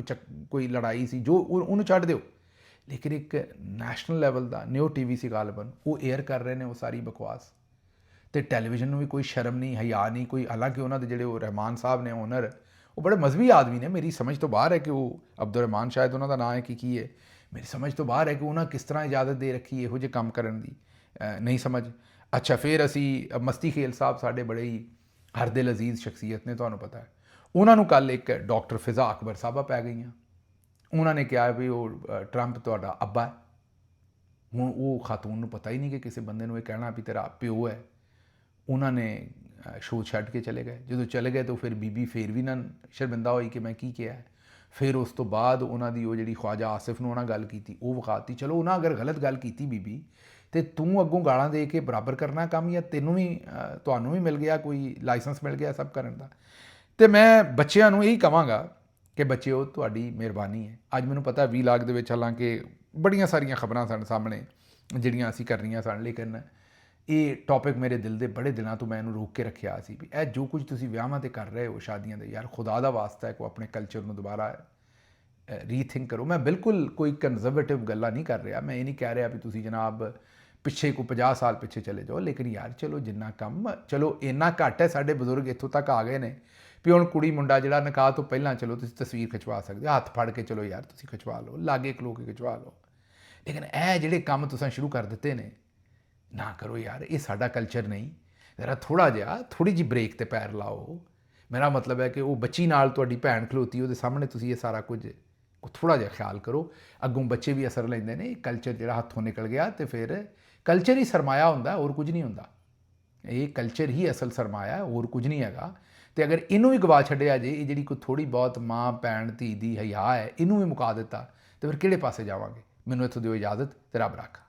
ਕੋਈ ਲੜਾਈ ਸੀ ਜੋ ਉਹਨੂੰ ਛੱਡ ਦਿਓ, ਲੇਕਿਨ ਇੱਕ ਨੈਸ਼ਨਲ ਲੈਵਲ ਦਾ ਨਿਊ ਟੀਵੀ ਸੀ ਗਾਲਬਨ, ਉਹ ਏਅਰ ਕਰ ਰਹੇ ਨੇ ਉਹ ਸਾਰੀ ਬਕਵਾਸ। ਅਤੇ ਟੈਲੀਵਿਜ਼ਨ ਨੂੰ ਵੀ ਕੋਈ ਸ਼ਰਮ ਨਹੀਂ, ਹਯਾ ਨਹੀਂ ਕੋਈ। ਹਾਲਾਂਕਿ ਉਹਨਾਂ ਦੇ ਜਿਹੜੇ ਉਹ ਰਹਿਮਾਨ ਸਾਹਿਬ ਨੇ ਓਨਰ, ਉਹ ਬੜੇ ਮਜ਼ਹਬੀ ਆਦਮੀ ਨੇ। ਮੇਰੀ ਸਮਝ ਤੋਂ ਬਾਹਰ ਹੈ ਕਿ ਉਹ ਅਬਦੁਰਰਹਿਮਾਨ ਸ਼ਾਇਦ ਉਹਨਾਂ ਦਾ ਨਾਂ ਹੈ ਕਿ ਕੀ ਹੈ, ਮੇਰੀ ਸਮਝ ਤੋਂ ਬਾਹਰ ਹੈ ਕਿ ਉਹਨਾਂ ਕਿਸ ਤਰ੍ਹਾਂ ਇਜਾਜ਼ਤ ਦੇ ਰੱਖੀ ਇਹੋ ਜਿਹੇ ਕੰਮ ਕਰਨ ਦੀ, ਨਹੀਂ ਸਮਝ। ਅੱਛਾ, ਫਿਰ ਅਸੀਂ ਮਸਤੀ ਖੇਲ ਸਾਹਿਬ ਸਾਡੇ ਬੜੇ ਹੀ ਹਰ ਦਿਲ ਅਜ਼ੀਜ਼ ਸ਼ਖਸੀਅਤ ਨੇ, ਤੁਹਾਨੂੰ ਪਤਾ ਹੈ। ਉਹਨਾਂ ਨੂੰ ਕੱਲ੍ਹ ਇੱਕ ਡਾਕਟਰ ਫਿਜ਼ਾ ਅਕਬਰ ਸਾਹਿਬਾ ਪੈ ਗਈਆਂ। ਉਹਨਾਂ ਨੇ ਕਿਹਾ ਵੀ ਉਹ ਟਰੰਪ ਤੁਹਾਡਾ ਅੱਬਾ ਹੈ। ਹੁਣ ਉਹ ਖਾਤੂਨ ਨੂੰ ਪਤਾ ਹੀ ਨਹੀਂ ਕਿ ਕਿਸੇ ਬੰਦੇ ਨੂੰ ਇਹ ਕਹਿਣਾ ਵੀ ਤੇਰਾ ਪਿਓ ਹੈ। ਉਹਨਾਂ ਨੇ ਸ਼ੋਅ ਛੱਡ ਕੇ ਚਲੇ ਗਏ। ਜਦੋਂ ਚਲੇ ਗਏ ਤਾਂ ਫਿਰ ਬੀਬੀ ਫਿਰ ਵੀ ਨਾ ਸ਼ਰਮਿੰਦਾ ਹੋਈ ਕਿ ਮੈਂ ਕੀ ਕਿਹਾ। ਫਿਰ ਉਸ ਤੋਂ ਬਾਅਦ ਉਹਨਾਂ ਦੀ ਉਹ ਜਿਹੜੀ ਖਵਾਜਾ ਆਸਿਫ ਨੂੰ ਉਹਨਾਂ ਗੱਲ ਕੀਤੀ, ਉਹ ਵਿਖਾਤੀ। ਚਲੋ ਉਹਨਾਂ ਅਗਰ ਗਲਤ ਗੱਲ ਕੀਤੀ ਬੀਬੀ, ਅਤੇ ਤੂੰ ਅੱਗੋਂ ਗਾਲਾਂ ਦੇ ਕੇ ਬਰਾਬਰ ਕਰਨਾ ਕੰਮ, ਜਾਂ ਤੁਹਾਨੂੰ ਵੀ ਮਿਲ ਗਿਆ ਕੋਈ ਲਾਇਸੈਂਸ ਮਿਲ ਗਿਆ ਸਭ ਕਰਨ ਦਾ। ਅਤੇ ਮੈਂ ਬੱਚਿਆਂ ਨੂੰ ਇਹੀ ਕਹਾਂਗਾ ਕਿ ਬੱਚਿਓ ਤੁਹਾਡੀ ਮਿਹਰਬਾਨੀ ਹੈ। ਅੱਜ ਮੈਨੂੰ ਪਤਾ ਵੀਲਾਗ ਦੇ ਵਿੱਚ ਹਾਲਾਂਕਿ ਬੜੀਆਂ ਸਾਰੀਆਂ ਖਬਰਾਂ ਸਨ ਸਾਹਮਣੇ ਜਿਹੜੀਆਂ ਅਸੀਂ ਕਰਨੀਆਂ ਸਨ, ਲੇਕਿਨ ਇਹ ਟੌਪਿਕ ਮੇਰੇ ਦਿਲ ਦੇ ਬੜੇ ਦਿਨਾਂ ਤੋਂ ਮੈਂ ਇਹਨੂੰ ਰੋਕ ਕੇ ਰੱਖਿਆ ਸੀ ਵੀ ਇਹ ਜੋ ਕੁਝ ਤੁਸੀਂ ਵਿਆਹਾਂ 'ਤੇ ਕਰ ਰਹੇ ਹੋ, ਸ਼ਾਦੀਆਂ ਦੇ, ਯਾਰ ਖੁਦਾ ਦਾ ਵਾਸਤਾ ਹੈ ਕੋ ਆਪਣੇ ਕਲਚਰ ਨੂੰ ਦੁਬਾਰਾ ਰੀਥਿੰਕ ਕਰੋ। ਮੈਂ ਬਿਲਕੁਲ ਕੋਈ ਕੰਜ਼ਰਵੇਟਿਵ ਗੱਲਾਂ ਨਹੀਂ ਕਰ ਰਿਹਾ। ਮੈਂ ਇਹ ਨਹੀਂ ਕਹਿ ਰਿਹਾ ਵੀ ਤੁਸੀਂ ਜਨਾਬ ਪਿੱਛੇ ਕੋਈ 50 ਸਾਲ ਪਿੱਛੇ ਚਲੇ ਜਾਓ, ਲੇਕਿਨ ਯਾਰ ਚਲੋ ਜਿੰਨਾ ਕੰਮ, ਚਲੋ ਇੰਨਾ ਘੱਟ ਹੈ। ਸਾਡੇ ਬਜ਼ੁਰਗ ਇੱਥੋਂ ਤੱਕ ਆ ਗਏ ਨੇ ਵੀ ਹੁਣ ਕੁੜੀ ਮੁੰਡਾ ਜਿਹੜਾ ਨਿਕਾਹ ਤੋਂ ਪਹਿਲਾਂ ਚਲੋ ਤੁਸੀਂ ਤਸਵੀਰ ਖਿਚਵਾ ਸਕਦੇ ਹੋ, ਹੱਥ ਫੜ ਕੇ ਚਲੋ ਯਾਰ ਤੁਸੀਂ ਖਿਚਵਾ ਲਓ, ਲਾਗੇ ਖਲੋ ਕੇ ਖਿਚਵਾ ਲਓ। ਲੇਕਿਨ ਇਹ ਜਿਹੜੇ ਕੰਮ ਤੁਸੀਂ ਸ਼ੁਰੂ ਕਰ ਦਿੱਤੇ ਨੇ, ਨਾ ਕਰੋ ਯਾਰ, ਇਹ ਸਾਡਾ ਕਲਚਰ ਨਹੀਂ। ਜ਼ਰਾ ਥੋੜ੍ਹੀ ਜਿਹੀ ਬ੍ਰੇਕ 'ਤੇ ਪੈਰ ਲਾਓ। ਮੇਰਾ ਮਤਲਬ ਹੈ ਕਿ ਉਹ ਬੱਚੀ ਨਾਲ ਤੁਹਾਡੀ ਭੈਣ ਖਲੋਤੀ, ਉਹਦੇ ਸਾਹਮਣੇ ਤੁਸੀਂ ਇਹ ਸਾਰਾ ਕੁਝ ਥੋੜ੍ਹਾ ਜਿਹਾ ਖਿਆਲ ਕਰੋ। ਅੱਗੋਂ ਬੱਚੇ ਵੀ ਅਸਰ ਲੈਂਦੇ ਨੇ। ਕਲਚਰ ਜਿਹੜਾ ਹੱਥੋਂ ਨਿਕਲ ਗਿਆ ਅਤੇ ਫਿਰ ਕਲਚਰ ਹੀ ਸਰਮਾਇਆ ਹੁੰਦਾ, ਹੋਰ ਕੁਝ ਨਹੀਂ ਹੁੰਦਾ। ਇਹ ਕਲਚਰ ਹੀ ਅਸਲ ਸਰਮਾਇਆ, ਹੋਰ ਕੁਝ ਨਹੀਂ ਹੈਗਾ। ਅਤੇ ਅਗਰ ਇਹਨੂੰ ਵੀ ਗਵਾ ਛੱਡਿਆ ਜੇ, ਇਹ ਜਿਹੜੀ ਕੋਈ ਥੋੜ੍ਹੀ ਬਹੁਤ ਮਾਂ ਭੈਣ ਧੀ ਦੀ ਹਯਾ ਹੈ, ਇਹਨੂੰ ਵੀ ਮੁਕਾ ਦਿੱਤਾ, ਤੇ ਫਿਰ ਕਿਹੜੇ ਪਾਸੇ ਜਾਵਾਂਗੇ। ਮੈਨੂੰ ਇੱਥੋਂ ਦਿਓ ਇਜਾਜ਼ਤ ਤੇ ਰੱਬ ਰੱਖਾ।